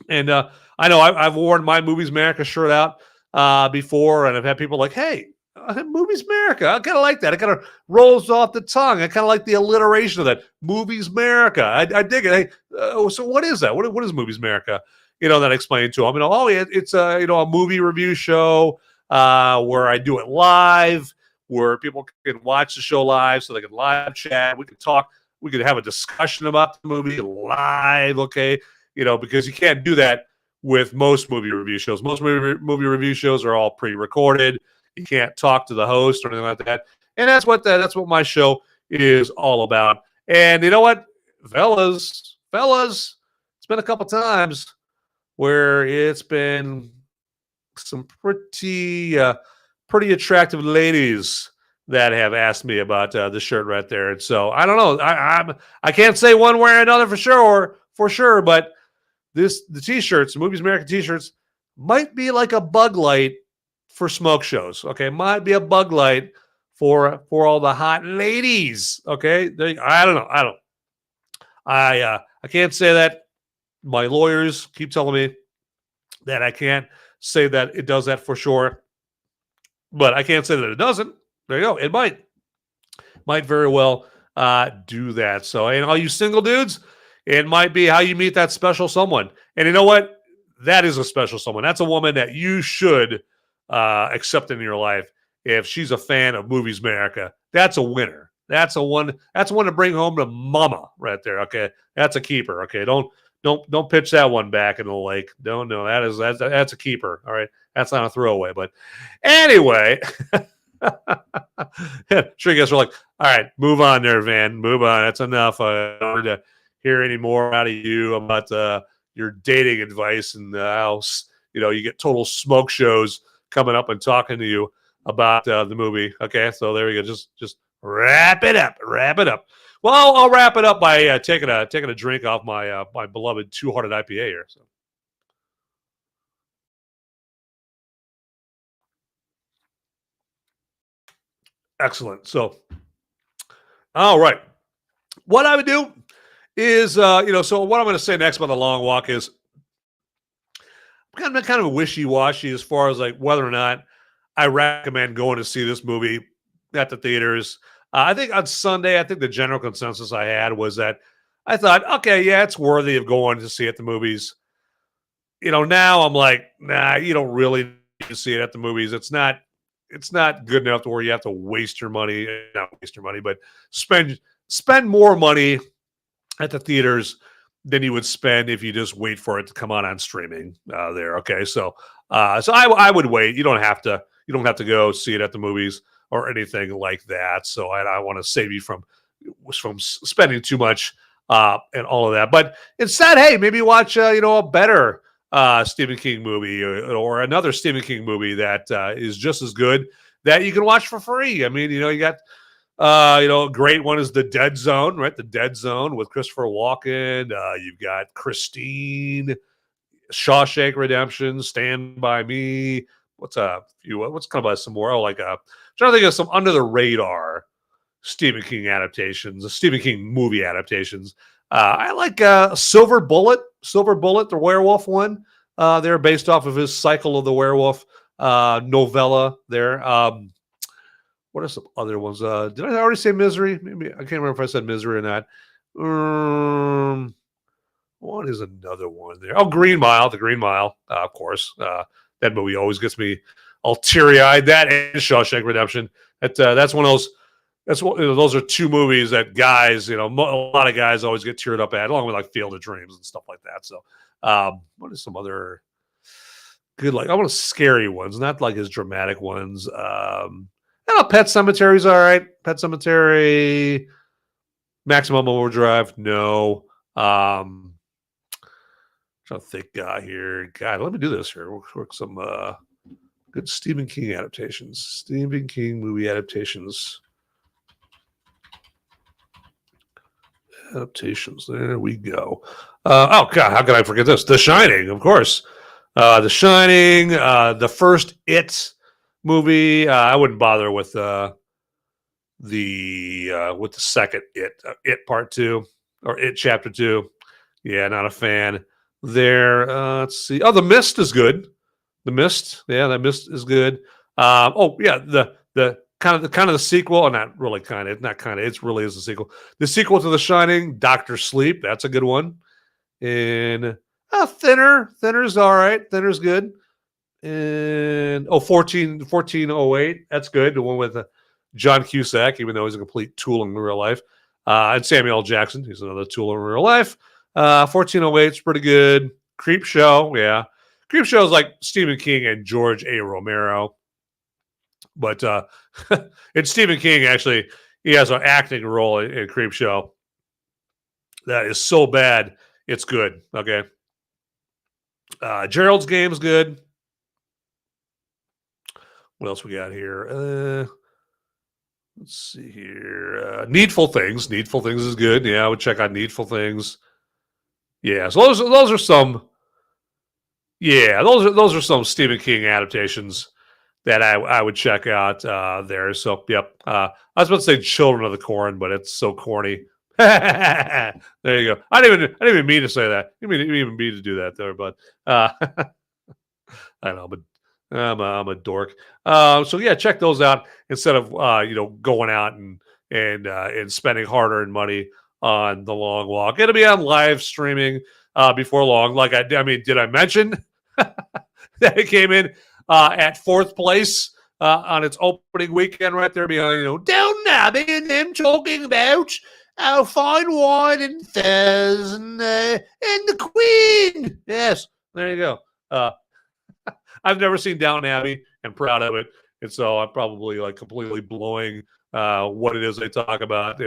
and I know I've worn my Movies Merica shirt out before, and I've had people like, hey, Movies Merica. I kind of like that. It kind of rolls off the tongue. I kind of like the alliteration of that. Movies Merica. I dig it. Hey, so what is that? What is Movies Merica? Then I explain to them, it's a movie review show where I do it live, where people can watch the show live so they can live chat. We can talk. We could have a discussion about the movie live, okay? Because you can't do that with most movie review shows. Most movie review shows are all pre-recorded. You can't talk to the host or anything like that. And that's what my show is all about. And you know what, fellas, it's been a couple times where it's been some pretty attractive ladies that have asked me about this shirt right there. And so I don't know. I can't say one way or another for sure, but the t-shirts, the Movies Merica t-shirts, might be like a bug light for smoke shows. Okay, might be a bug light for all the hot ladies. Okay, I don't know. I can't say that. My lawyers keep telling me that I can't say that it does that for sure, but I can't say that it doesn't. There you go. It might very well do that. So, and all you single dudes, it might be how you meet that special someone. And you know what? That is a special someone. That's a woman that you should accept in your life. If she's a fan of Movies Merica, that's a winner. That's one to bring home to mama right there. Okay, that's a keeper. Okay, don't pitch that one back in the lake. No, that's a keeper. All right, that's not a throwaway. But anyway. Sure, you guys are like, all right, move on there, Van. Move on. That's enough. I don't want to hear any more out of you about your dating advice and how you get total smoke shows coming up and talking to you about the movie. Okay, so there we go. Just wrap it up. Well, I'll wrap it up by taking a drink off my my beloved Two-Hearted IPA here. So. Excellent. So, all right. What I would do is, so what I'm going to say next about The Long Walk is kind of wishy-washy as far as like whether or not I recommend going to see this movie at the theaters. I think on Sunday, I think the general consensus I had was that I thought, okay, yeah, it's worthy of going to see at the movies. Now I'm like, nah, you don't really need to see it at the movies. It's not good enough to where you have to waste your money, not waste your money, but spend more money at the theaters than you would spend if you just wait for it to come on streaming there. Okay, so I would wait. You don't have to go see it at the movies or anything like that. So I want to save you from spending too much and all of that. But instead, hey, maybe watch a better Stephen King movie or another Stephen King movie that is just as good that you can watch for free. I mean, you got a great one is The Dead Zone, right? The Dead Zone with Christopher Walken. You've got Christine, Shawshank Redemption, Stand By Me. What's kind of some more? Trying to think of some under the radar Stephen King adaptations, Stephen King movie adaptations. I like Silver Bullet, the werewolf one. They're based off of his Cycle of the Werewolf novella there. What are some other ones? Did I already say Misery? Maybe I can't remember if I said Misery or not. What is another one there? Oh, Green Mile, the Green Mile, of course. That movie always gets me all teary-eyed. That and Shawshank Redemption. That's one of those. Those are two movies that guys, a lot of guys always get teared up at, along with like Field of Dreams and stuff like that. So, what are some other good, I want scary ones, not like his dramatic ones. Pet Cemetery's all right. Pet Cemetery, Maximum Overdrive, no. Trying to think here. God, let me do this here. We'll work some good Stephen King adaptations. Stephen King movie adaptations. There we go. Oh God, how could I forget this? The Shining, of course. The Shining, the first It movie. I wouldn't bother with the second It Part 2 or It Chapter 2. Yeah, not a fan there. Let's see. Oh, The Mist is good. The Mist, yeah, that Mist is good. The kind of the sequel, or not really kind of, not kind of, it really is a sequel. The sequel to The Shining, Doctor Sleep, that's a good one. And Thinner's all right. Thinner's good. And 1408, that's good. The one with John Cusack, even though he's a complete tool in real life. And Samuel L. Jackson, he's another tool in real life. 1408 is pretty good. Creep Show, yeah. Creep Show is like Stephen King and George A. Romero. But it's Stephen King, actually, he has an acting role in Creep Show that is so bad, it's good. Okay. Gerald's Game is good. What else we got here? Let's see here. Needful Things. Needful Things is good. Yeah, I would check out Needful Things. Yeah, so those are some. Yeah, those are some Stephen King adaptations that I would check out there. So, yep. I was about to say Children of the Corn, but it's so corny. There you go. I didn't even mean to say that. You didn't even mean to do that there, but I don't know, but I'm a dork. So yeah, check those out instead of going out and spending hard-earned money on The Long Walk. It'll be on live streaming before long. Like I mean, did I mention that it came in at fourth place on its opening weekend right there behind, Down Abbey and them talking about fine wine and fairs and the Queen. Yes, there you go. I've never seen Downton Abbey and proud of it. And so I'm probably completely blowing what it is they talk about.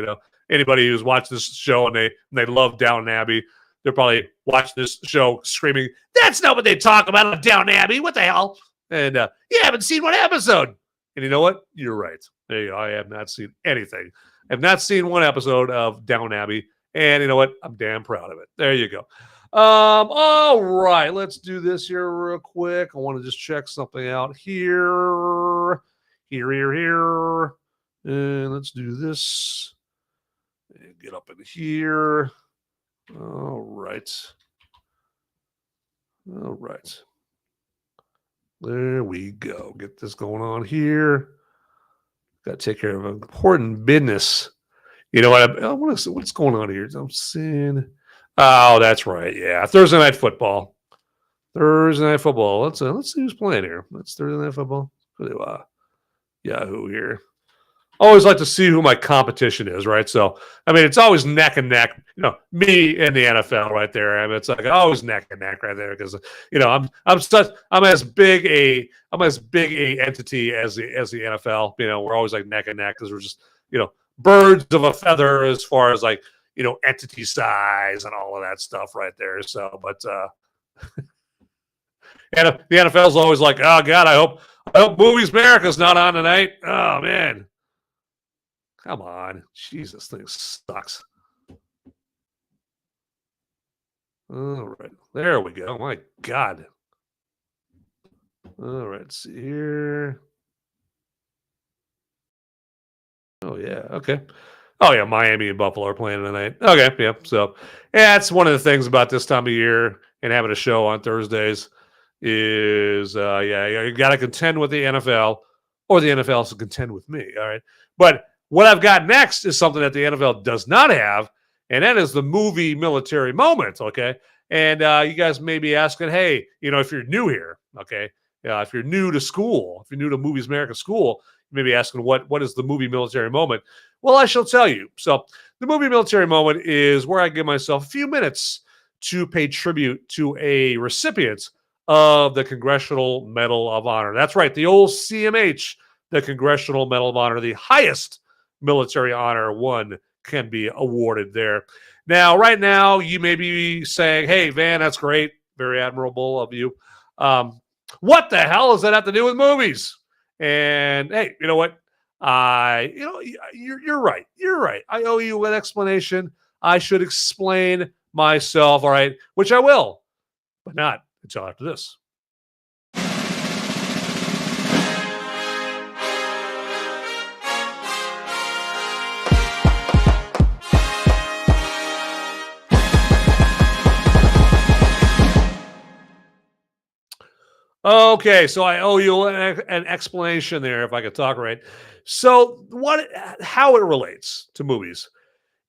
Anybody who's watched this show and they love Downton Abbey, they're probably watching this show screaming, "That's not what they talk about on Downton Abbey. What the hell?" And you haven't seen one episode. And you know what? You're right. There you go. I have not seen anything. I've not seen one episode of Downton Abbey. And you know what? I'm damn proud of it. There you go. All right. Let's do this here real quick. I want to just check something out here. Here. And let's do this. And get up in here. All right. All right. There we go. Get this going on here. Got to take care of important business. You know what? What's going on here? I'm seeing. Oh, that's right. Yeah, Thursday night football. Thursday night football. Let's see who's playing here. Let's Thursday night football. Yahoo here. Always like to see who my competition is, right? So, I mean, it's always neck and neck. You know, me and the NFL right there. I mean, it's like always neck and neck right there because you know I'm as big a entity as the NFL. You know, we're always like neck and neck because we're just birds of a feather as far as like entity size and all of that stuff right there. So, but and the NFL's always like, oh God, I hope Movies Merica's not on tonight. Oh man. Come on. Jesus, thing sucks. All right. There we go. My God. All right. Let's see here. Oh, yeah. Okay. Oh, yeah. Miami and Buffalo are playing tonight. Okay. Yeah. So, yeah, that's one of the things about this time of year and having a show on Thursdays is, you got to contend with the NFL or the NFL has to contend with me. All right. But what I've got next is something that the NFL does not have, and that is the movie military moment, okay? And you guys may be asking, hey, if you're new here, okay, if you're new to school, if you're new to Movies America School, you may be asking, what is the movie military moment? Well, I shall tell you. So the movie military moment is where I give myself a few minutes to pay tribute to a recipient of the Congressional Medal of Honor. That's right, the old CMH, the Congressional Medal of Honor, the highest military honor one can be awarded there. Now, right now, you may be saying, hey, Van, that's great. Very admirable of you. What the hell does that have to do with movies? And hey, you know what? You're right. You're right. I owe you an explanation. I should explain myself, all right, which I will, but not until after this. Okay, so I owe you an explanation there, if I could talk right. So, how it relates to movies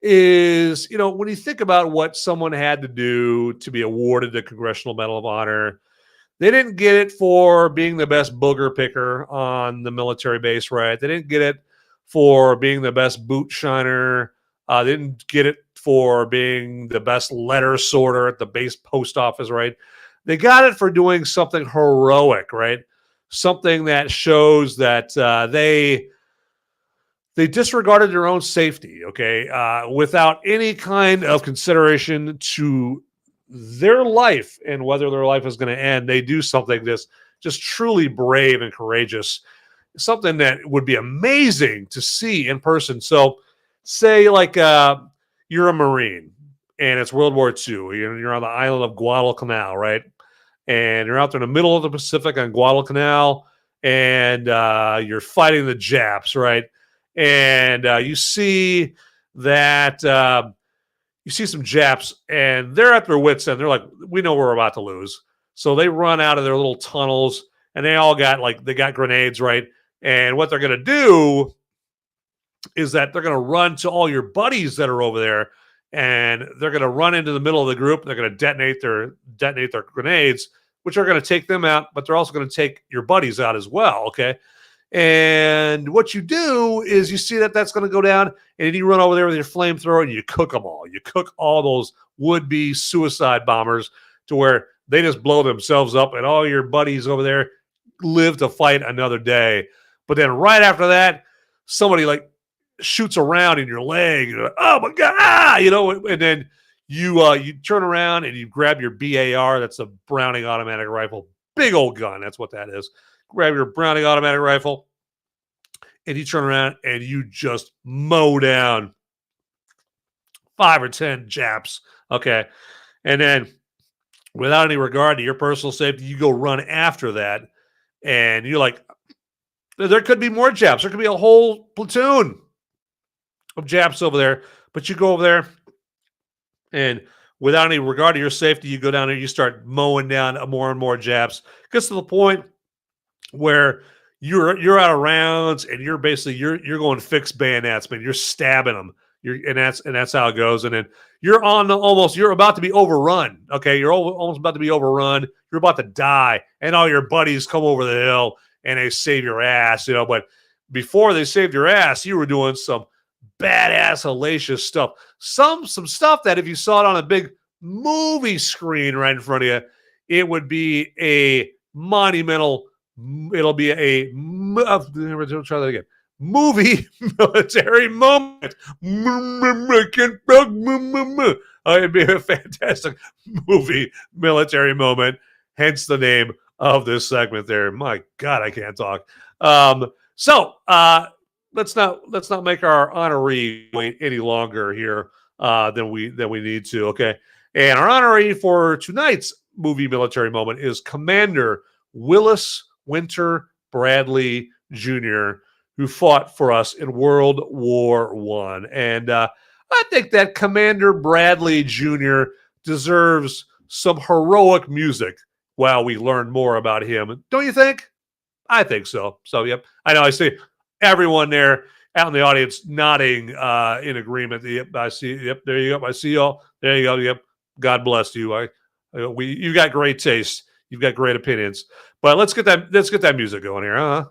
is, when you think about what someone had to do to be awarded the Congressional Medal of Honor, they didn't get it for being the best booger picker on the military base, right? They didn't get it for being the best boot shiner. They didn't get it for being the best letter sorter at the base post office, right? They got it for doing something heroic, right? Something that shows that they disregarded their own safety, okay, without any kind of consideration to their life and whether their life is going to end. They do something that's just truly brave and courageous, something that would be amazing to see in person. So, say like you're a Marine. And it's World War II. You're on the island of Guadalcanal, right? And you're out there in the middle of the Pacific on Guadalcanal, and you're fighting the Japs, right? And you see that you see some Japs, and they're at their wits' end. They're like, we know we're about to lose. So they run out of their little tunnels, and they got grenades, right? And what they're going to do is that they're going to run to all your buddies that are over there, and they're going to run into the middle of the group. They're going to detonate their grenades, which are going to take them out, but they're also going to take your buddies out as well, okay? And what you do is you see that that's going to go down, and you run over there with your flamethrower, and you cook them all. You cook all those would-be suicide bombers to where they just blow themselves up, and all your buddies over there live to fight another day. But then right after that, somebody shoots around in your leg. You're like, oh my God, and then you turn around and you grab your BAR. That's a Browning automatic rifle. Big old gun. That's what that is. Grab your Browning automatic rifle and you turn around and you just mow down 5 or 10 Japs. Okay. And then without any regard to your personal safety, you go run after that. And you're like, there could be more Japs. There could be a whole platoon of Japs over there. But you go over there, and without any regard to your safety, you go down there, you start mowing down more and more Japs. Gets to the point where you're out of rounds, and you're basically you're going fixed bayonets, man. You're stabbing them. And that's how it goes. And then you're you're about to be overrun. Okay, you're almost about to be overrun. You're about to die, and all your buddies come over the hill and they save your ass, But before they saved your ass, you were doing some badass, hellacious stuff. Some stuff that if you saw it on a big movie screen right in front of you, it would be a monumental. It'll be try that again. Movie military moment. It'd be a fantastic movie military moment. Hence the name of this segment. There, my God, I can't talk. So let's not make our honoree wait any longer here than we need to. Okay, and our honoree for tonight's movie military moment is Commander Willis Winter Bradley Jr., who fought for us in World War I. And I think that Commander Bradley Jr. deserves some heroic music while we learn more about him. Don't you think? I think so. So, yep. I know I see everyone there out in the audience nodding in agreement. Yep, I see. Yep, there you go. I see y'all. There you go. Yep. God bless you. You got great taste. You've got great opinions. But let's get that music going here, huh?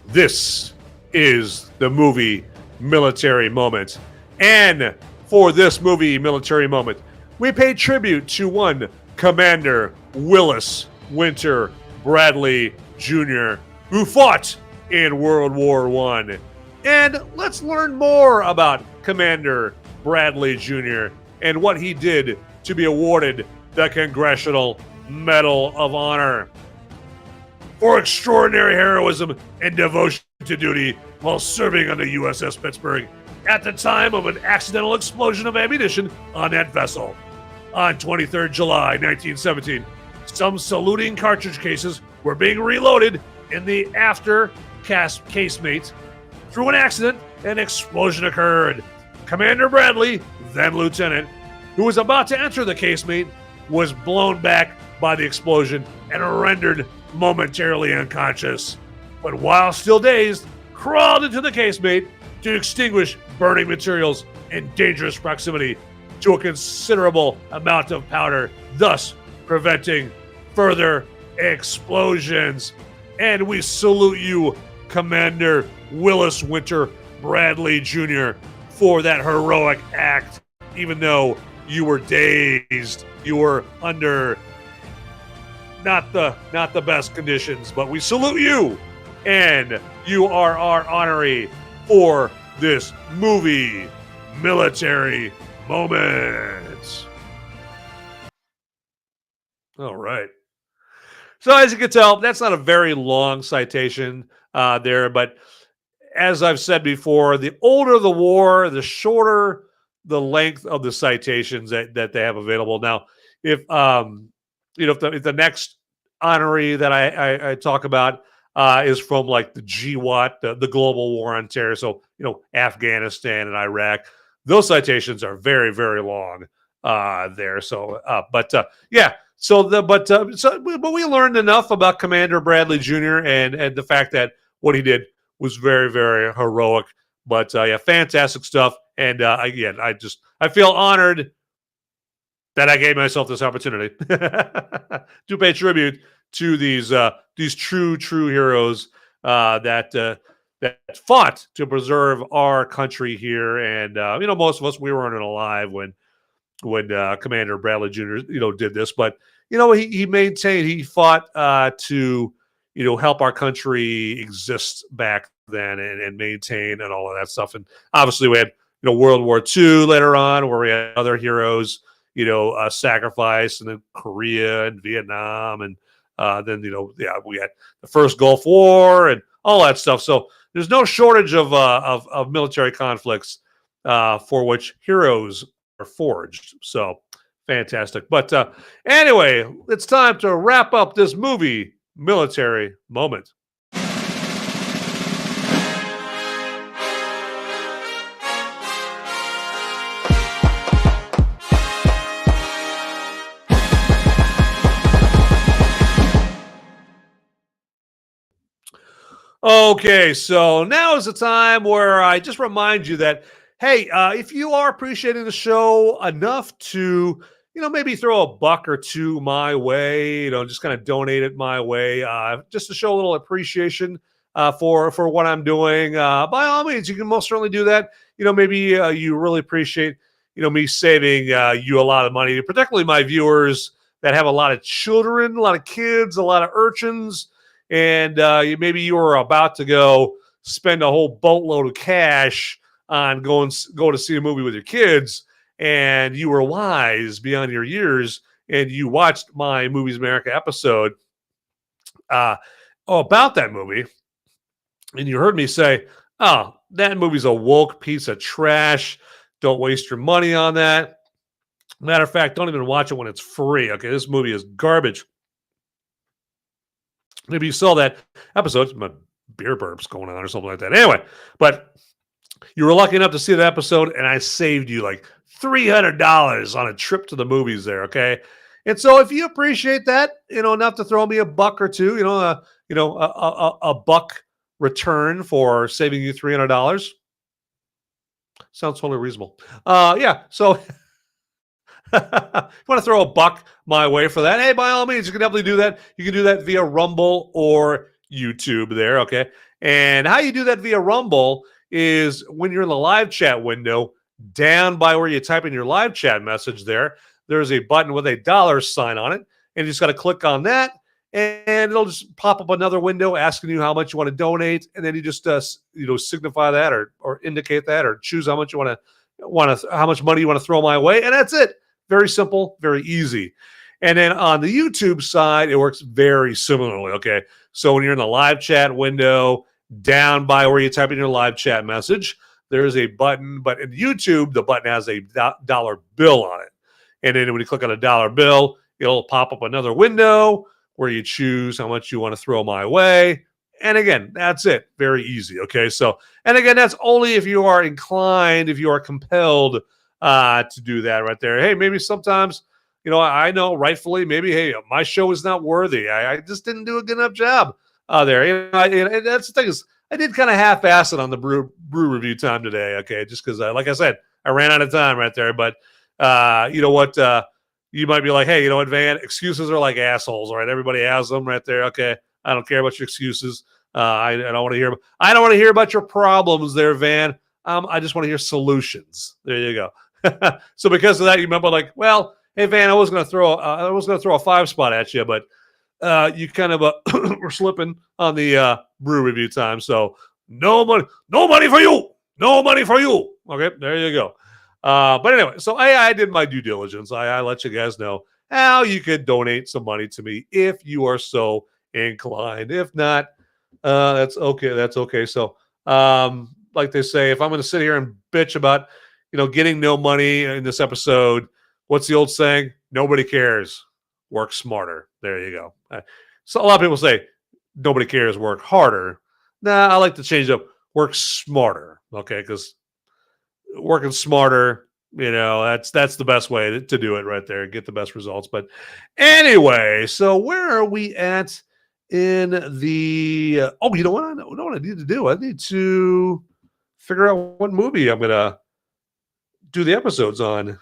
This is the movie military moment. And for this movie military moment, we pay tribute to one Commander Willis Winter Bradley Jr., who fought in World War I. And let's learn more about Commander Bradley Jr. and what he did to be awarded the Congressional Medal of Honor for extraordinary heroism and devotion to duty while serving on the USS Pittsburgh at the time of an accidental explosion of ammunition on that vessel. On 23rd July 1917, some saluting cartridge cases were being reloaded in the after casemate. Through an accident, an explosion occurred. Commander Bradley, then lieutenant, who was about to enter the casemate, was blown back by the explosion and rendered momentarily unconscious. But while still dazed, crawled into the casemate to extinguish burning materials in dangerous proximity to a considerable amount of powder, thus preventing further explosions. And we salute you, Commander Willis Winter Bradley Jr., for that heroic act. Even though you were dazed, you were under not the best conditions, but we salute you, and you are our honoree for this movie military moment. All right. So as you can tell, that's not a very long citation there, but as I've said before, the older the war, the shorter the length of the citations that they have available. Now, if if the next honoree that I talk about is from like the GWAT, the Global War on Terror, so Afghanistan and Iraq, those citations are very, very long there. So, but we learned enough about Commander Bradley Jr. and the fact that what he did was very, very heroic. But fantastic stuff. And again, I feel honored that I gave myself this opportunity to pay tribute to these true heroes that fought to preserve our country here. And most of us, we weren't alive when Commander Bradley Jr. did this, but he fought to help our country exist back then and maintain and all of that stuff. And obviously we had World War II later on, where we had other heroes sacrifice, and then Korea and Vietnam, and then we had the first Gulf War and all that stuff. So there's no shortage of military conflicts for which heroes are forged. So fantastic. But anyway, it's time to wrap up this movie military moment. Okay, so now is the time where I just remind you that, hey, if you are appreciating the show enough to, maybe throw a buck or two my way, just kind of donate it my way, just to show a little appreciation for what I'm doing. By all means, you can most certainly do that. Maybe you really appreciate, me saving you a lot of money, particularly my viewers that have a lot of children, a lot of kids, a lot of urchins. And maybe you were about to go spend a whole boatload of cash on go to see a movie with your kids, and you were wise beyond your years, and you watched my Movies Merica episode about that movie, and you heard me say, "Oh, that movie's a woke piece of trash. Don't waste your money on that. Matter of fact, don't even watch it when it's free. Okay, this movie is garbage." Maybe you saw that episode. My beer burps going on or something like that. Anyway, but you were lucky enough to see that episode, and I saved you like $300 on a trip to the movies there. Okay, and so if you appreciate that, enough to throw me a buck or two, a buck return for saving you $300, sounds totally reasonable. Yeah, so. If you want to throw a buck my way for that, hey, by all means, you can definitely do that. You can do that via Rumble or YouTube there, okay? And how you do that via Rumble is when you're in the live chat window, down by where you type in your live chat message there's a button with a $sign on it, and you just got to click on that, and it'll just pop up another window asking you how much you want to donate, and then you just signify that or indicate that or choose how much you how much money you want to throw my way, and that's it. Very simple, very easy. And then on the YouTube side, it works very similarly, okay? So when you're in the live chat window, down by where you type in your live chat message, there's a button, but in YouTube, the button has a dollar bill on it. And then when you click on a dollar bill, it'll pop up another window where you choose how much you want to throw my way. And again, that's it. Very easy, okay? So, and again, that's only if you are inclined, if you are compelled to do that right there. Hey, maybe sometimes, I know rightfully, maybe, hey, my show is not worthy. I just didn't do a good enough job there. And that's the thing is, I did kind of half-ass it on the brew review time today, okay? Just because, like I said, I ran out of time right there. But you know what? You might be like, hey, you know what, Van? Excuses are like assholes, all right? Everybody has them right there, okay? I don't care about your excuses. I don't want to hear. I don't want to hear about your problems there, Van. I just want to hear solutions. There you go. So because of that, you remember, like, well, hey Van, I was going to throw a 5 spot at you, but you kind of were slipping on the brew review time. So no money for you. Okay, there you go. But anyway, so I did my due diligence. I let you guys know how you could donate some money to me if you are so inclined. If not, that's okay. That's okay. So, like they say, if I'm going to sit here and bitch about getting no money in this episode, what's the old saying? Nobody cares. Work smarter. There you go. So a lot of people say nobody cares. Work harder. Nah, I like to change up. Work smarter. Okay, because working smarter, that's the best way to do it right there. Get the best results. But anyway, so where are we at in the? Oh, you know what? I know what I need to do. I need to figure out what movie I'm gonna do the episodes on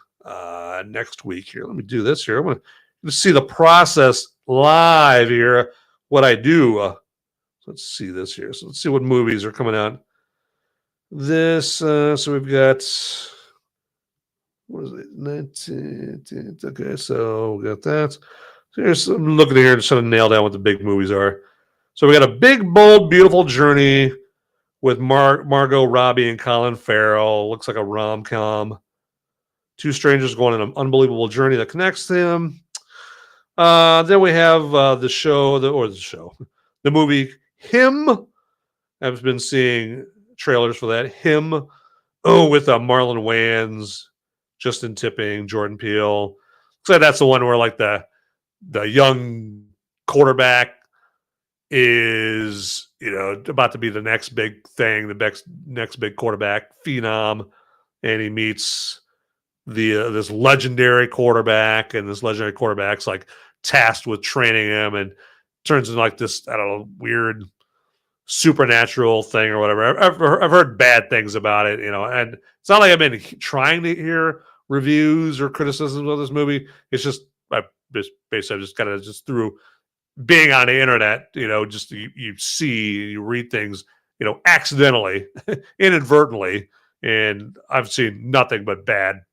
next week. Here, let me do this here. I'm going to see the process live here, what I do. Let's see this here. So let's see what movies are coming out. This, so we've got, what is it? 19, okay, so we got that. So here's, I'm looking here and trying to nail down what the big movies are. So we got A Big, Bold, Beautiful Journey with Margot Robbie and Colin Farrell. Looks like a rom-com. Two strangers going on an unbelievable journey that connects them. Then we have the movie Him I've been seeing trailers for that. Him, with Marlon Wayans, Justin Tipping, Jordan Peele. So that's the one where like the young quarterback is, about to be the next big thing, the next big quarterback phenom, and he meets this legendary quarterback, and this legendary quarterback's like tasked with training him, and turns into like this, I don't know, weird supernatural thing or whatever. I've heard bad things about it, and it's not like I've been trying to hear reviews or criticisms of this movie. It's just basically just kind of just through being on the internet, just you read things, accidentally, inadvertently, and I've seen nothing but bad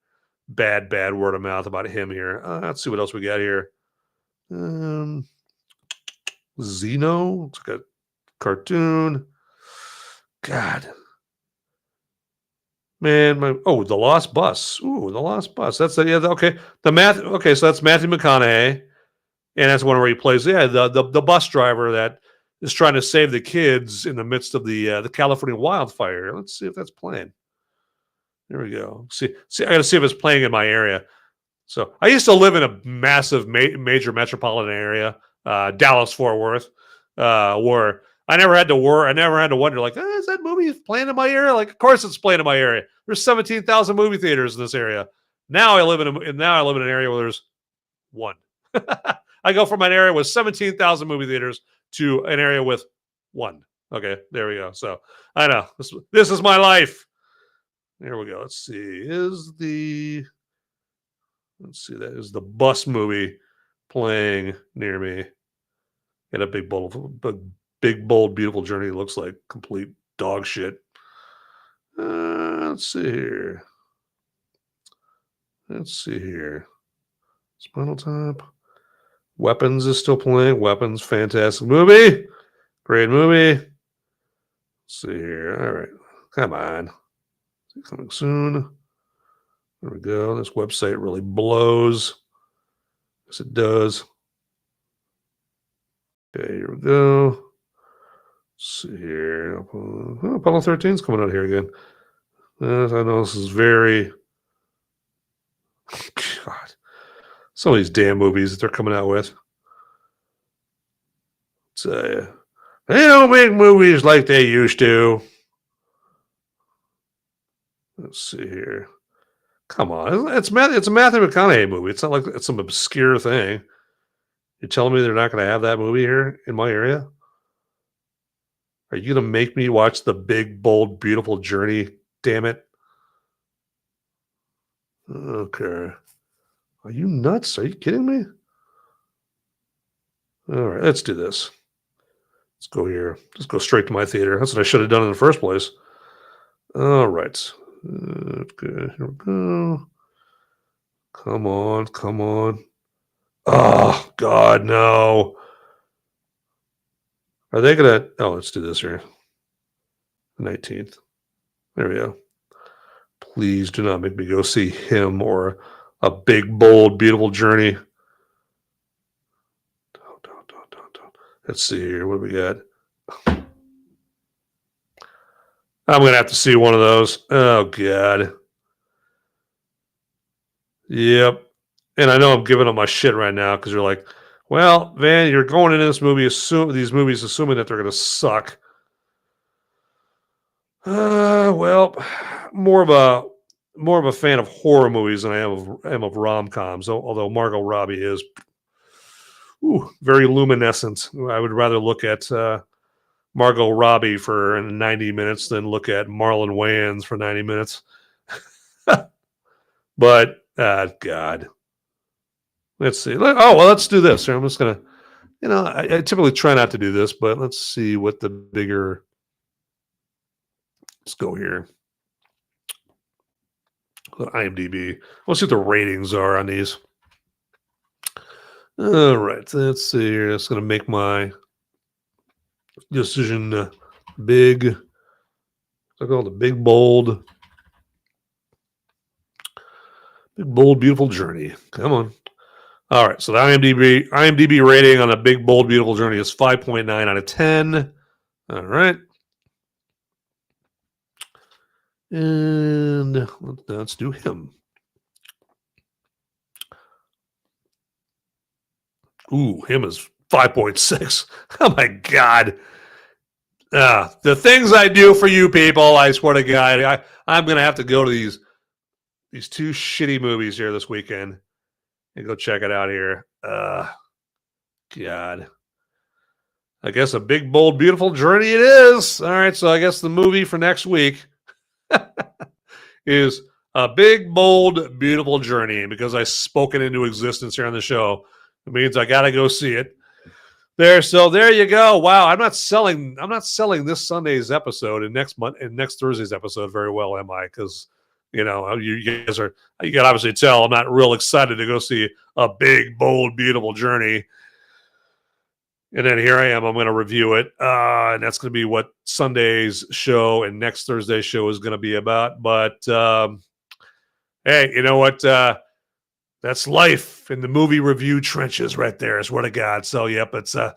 word of mouth about him here. Let's see what else we got here. Xeno, it's like a cartoon. God, man, The Lost Bus. Ooh, The Lost Bus. That's okay. Okay, so that's Matthew McConaughey, and that's one where he plays the bus driver that is trying to save the kids in the midst of the California wildfire. Let's see if that's playing. There we go. See, I got to see if it's playing in my area. So I used to live in a massive major metropolitan area, Dallas Fort Worth, where I never had to wonder, like, is that movie playing in my area? Like, of course it's playing in my area. There's 17,000 movie theaters in this area. Now I live in an area where there's one. I go from an area with 17,000 movie theaters to an area with one. Okay, there we go. So I know this is my life. There we go. Let's see. That is the bus movie playing near me. Got a big bold, beautiful journey. Looks like complete dog shit. Let's see here. Spinal Tap. Weapons is still playing. Weapons, fantastic movie. Great movie. Let's see here. All right. Come on. Coming soon. There we go. This website really blows. Yes, it does. Okay, here we go. Let's see here. Apollo 13 is coming out here again. I know this is very... God. Some of these damn movies that they're coming out with. They don't make movies like they used to. Let's see here. Come on. It's a Matthew McConaughey movie. It's not like it's some obscure thing. You're telling me they're not going to have that movie here in my area? Are you going to make me watch The Big, Bold, Beautiful Journey? Damn it. Okay. Are you nuts? Are you kidding me? All right, let's do this. Let's go here. Just go straight to my theater. That's what I should have done in the first place. All right. Okay, here we go. Come on. Oh, God, no. Are they going to... Oh, let's do this here. The 19th. There we go. Please do not make me go see him or A Big, Bold, Beautiful Journey. Don't. Let's see here. What do we got? I'm going to have to see one of those. Oh, God. Yep. And I know I'm giving up my shit right now because you're like, well, Van, you're going into these movies assuming that they're going to suck. Well, more of a fan of horror movies than I am of rom-coms, although Margot Robbie is very luminescent. I would rather look at Margot Robbie for 90 minutes than look at Marlon Wayans for 90 minutes. But, God. Let's see. Let's do this. I'm just going to, I typically try not to do this, but let's see what the bigger... Let's go here. IMDb. Let's see what the ratings are on these. All right. Let's see here. That's going to make my decision big. I call it the big, bold, beautiful journey. Come on. All right. So the IMDb rating on a big, bold, beautiful journey is 5.9 out of 10. All right. And let's do him. Ooh, him is 5.6. Oh my God. The things I do for you people, I swear to God, I'm going to have to go to these two shitty movies here this weekend and go check it out here. God. I guess a big, bold, beautiful journey it is. All right, so I guess the movie for next week is A Big, Bold, Beautiful Journey. And because I spoke it into existence here on the show, it means I got to go see it. So there you go. Wow, I'm not selling this Sunday's episode and next Thursday's episode very well, am I? Because you guys are, you can obviously tell I'm not real excited to go see A Big, Bold, Beautiful Journey. And then here I am. I'm going to review it, and that's going to be what Sunday's show and next Thursday's show is going to be about. But hey, you know what? That's life in the movie review trenches right there, I swear to God. So, yep, it's a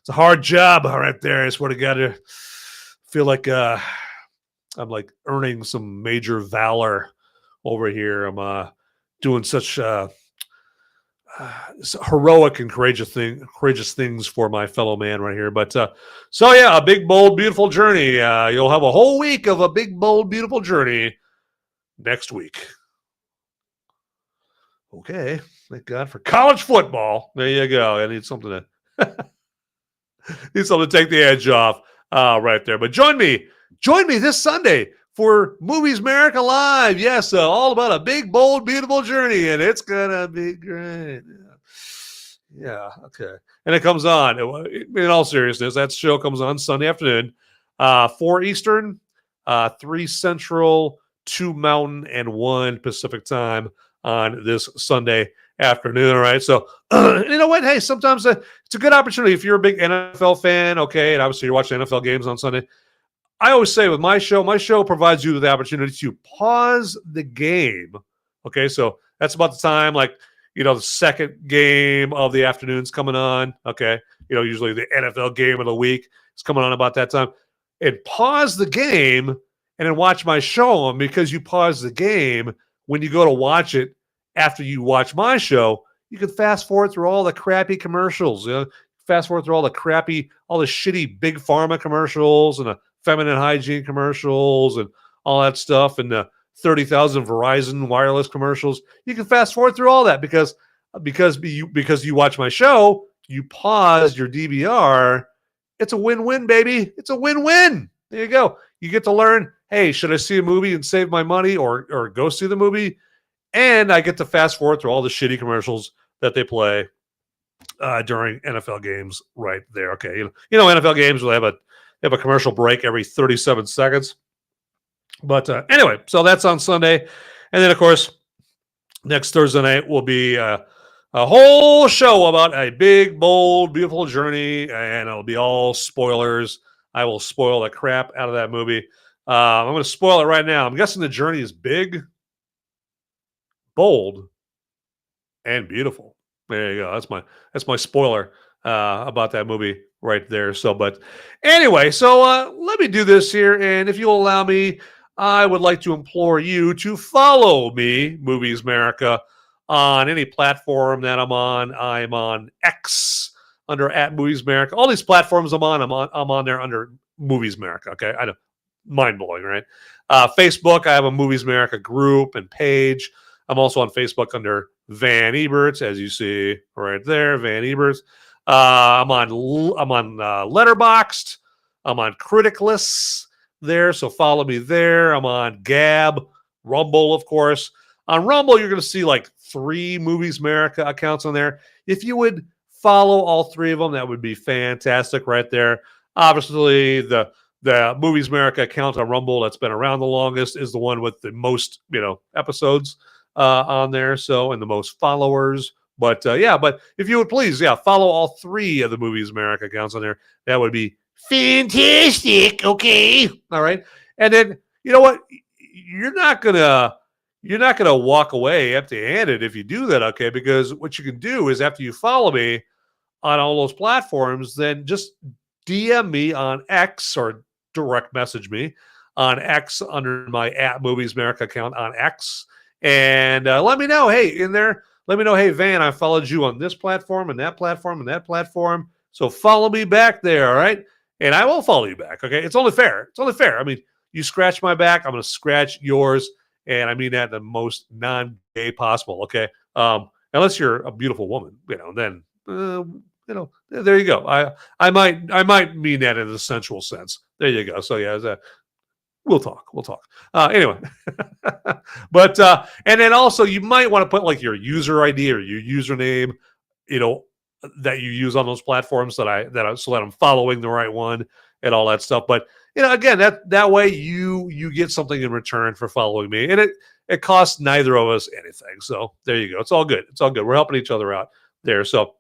hard job right there. I swear to God. I feel like I'm like earning some major valor over here. I'm doing such heroic and courageous things for my fellow man right here. But so, yeah, A Big, Bold, Beautiful Journey. You'll have a whole week of A Big, Bold, Beautiful Journey next week. Okay, thank God for college football. There you go. I need something to take the edge off right there. But join me this Sunday for Movies Merica Live. Yes, all about A Big, Bold, Beautiful Journey, and it's gonna be great. Yeah, okay. And it comes on. In all seriousness, that show comes on Sunday afternoon, 4 Eastern, 3 Central, 2 Mountain, and 1 Pacific time on this Sunday afternoon. All right. So, you know what? Hey, sometimes it's a good opportunity if you're a big NFL fan. Okay. And obviously you're watching NFL games on Sunday. I always say with my show provides you with the opportunity to pause the game. Okay. So that's about the time, like, the second game of the afternoon's coming on. Okay. Usually the NFL game of the week is coming on about that time. And pause the game and then watch my show. And because you pause the game, when you go to watch it after you watch my show, you can fast forward through all the crappy commercials. Fast forward through all the shitty big pharma commercials and the feminine hygiene commercials and all that stuff and the 30,000 Verizon wireless commercials. You can fast forward through all that because you watch my show, you pause your DVR. It's a win-win, baby. It's a win-win. There you go. You get to learn, hey, should I see a movie and save my money or go see the movie? And I get to fast forward through all the shitty commercials that they play during NFL games right there. Okay. NFL games will have a commercial break every 37 seconds. But anyway, so that's on Sunday. And then, of course, next Thursday night will be a whole show about A Big, Bold, Beautiful Journey. And it'll be all spoilers. I will spoil the crap out of that movie. I'm going to spoil it right now. I'm guessing the journey is big, bold, and beautiful. There you go. That's my spoiler about that movie right there. So, but anyway, so let me do this here, and if you'll allow me, I would like to implore you to follow me, Movies Merica, on any platform that I'm on. I'm on X under @MoviesMerica. All these platforms I'm on there under Movies Merica. Okay, I know, mind blowing, right? Facebook, I have a Movies Merica group and page. I'm also on Facebook under Van Eberts, as you see right there, Van Eberts. I'm on Letterboxd. I'm on Criticless there, so follow me there. I'm on Gab, Rumble, of course. On Rumble, you're going to see like 3 Movies Merica accounts on there. If you would follow all 3 of them, that would be fantastic right there. Obviously, the Movies Merica account on Rumble that's been around the longest is the one with the most, episodes on there, so, and the most followers. But but if you would please, follow all 3 of the Movies Merica accounts on there. That would be fantastic. Okay, all right. And then you know what? You're not gonna walk away empty-handed if you do that. Okay, because what you can do is after you follow me on all those platforms, then just DM me on X or direct message me on X under my @MoviesMerica account on X. And let me know, hey, in there, let me know, hey, Van, I followed you on this platform and that platform and that platform. So follow me back there, all right? And I will follow you back, okay? It's only fair. It's only fair. I mean, you scratch my back, I'm going to scratch yours. And I mean that in the most non-gay possible, okay? Unless you're a beautiful woman, then, there you go. I might mean that in a sensual sense. There you go. So, yeah, we'll talk. Anyway, but and then also you might want to put like your user ID or your username, that you use on those platforms so that I'm following the right one and all that stuff. But again, that way you get something in return for following me, and it costs neither of us anything. So there you go. It's all good. We're helping each other out there. So,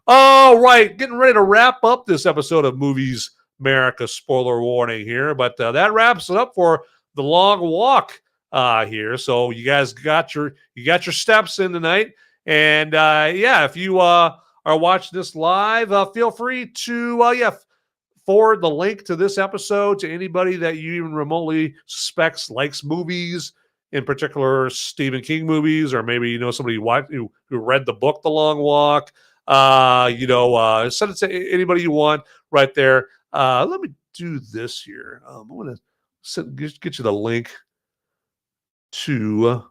all right, getting ready to wrap up this episode of Movies Merica. Spoiler warning here, but that wraps it up for the long walk here. So you guys got your steps in tonight, and if you are watching this live, feel free to forward the link to this episode to anybody that you even remotely suspects likes movies, in particular Stephen King movies, or maybe somebody who read the book The Long Walk. Send it to anybody you want right there. Let me do this here. I'm going to get you the link to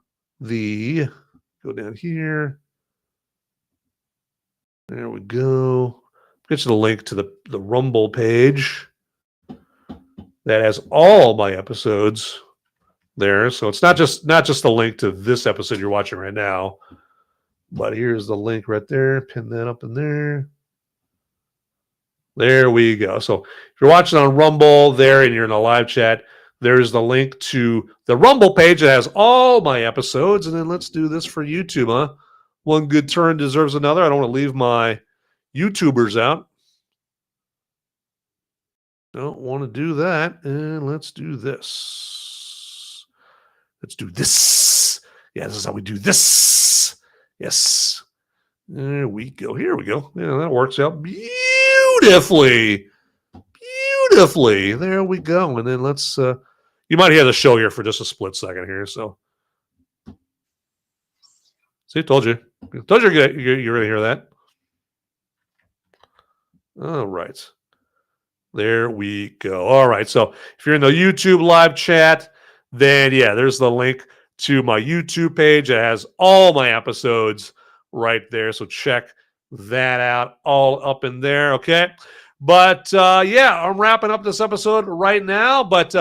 go down here. There we go. Get you the link to the Rumble page that has all my episodes there. So it's not just the link to this episode you're watching right now, but here's the link right there. Pin that up in there. There we go. So if you're watching on Rumble there and you're in the live chat, there's the link to the Rumble page that has all my episodes. And then let's do this for YouTube, huh? One good turn deserves another. I don't want to leave my YouTubers out. Don't want to do that. And let's do this. Let's do this. Yeah, this is how we do this. Yes. There we go. Here we go. Yeah, that works out beautifully. There we go. And then let's, you might hear the show here for just a split second here. So, see, told you. You're going to hear that. All right. There we go. All right. So if you're in the YouTube live chat, then there's the link to my YouTube page. It has all my episodes right there. So check that out, all up in there. Okay. But I'm wrapping up this episode right now. But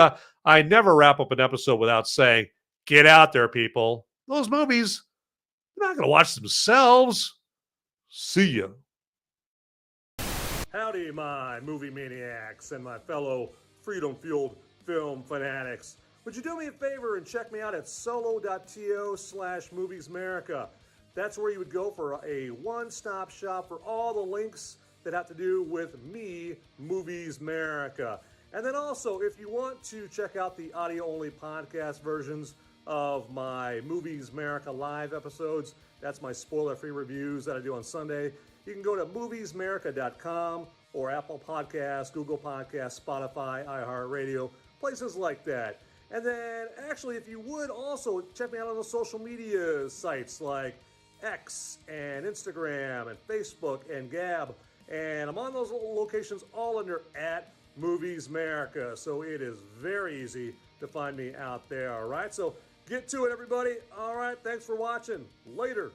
I never wrap up an episode without saying, get out there, people. Those movies, they're not going to watch themselves. See ya. Howdy, my movie maniacs and my fellow freedom-fueled film fanatics. Would you do me a favor and check me out at solo.to/moviesmerica? That's where you would go for a one-stop shop for all the links that have to do with me, Movies Merica. And then also, if you want to check out the audio-only podcast versions of my Movies Merica live episodes, that's my spoiler-free reviews that I do on Sunday, you can go to moviesmerica.com or Apple Podcasts, Google Podcasts, Spotify, iHeartRadio, places like that. And then, actually, if you would also check me out on the social media sites like X and Instagram and Facebook and Gab. And I'm on those locations all under @MoviesMerica. So it is very easy to find me out there, all right? So get to it, everybody. All right, thanks for watching. Later.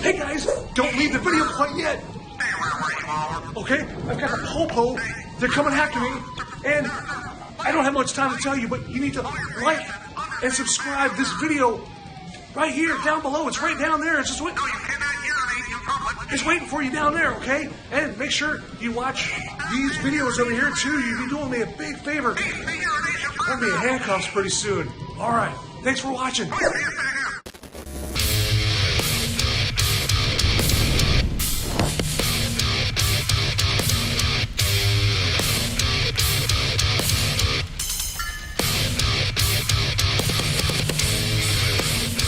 Hey guys, don't leave the video quite yet. Okay, I've got the popo. They're coming after me, and I don't have much time to tell you, but you need to like and subscribe this video right here down below. It's right down there. It's just what. No, you cannot hear me in public. is waiting for you down there, okay? And make sure you watch these videos over here, too. You'll be doing me a big favor. I'll be in handcuffs pretty soon. All right. Thanks for watching.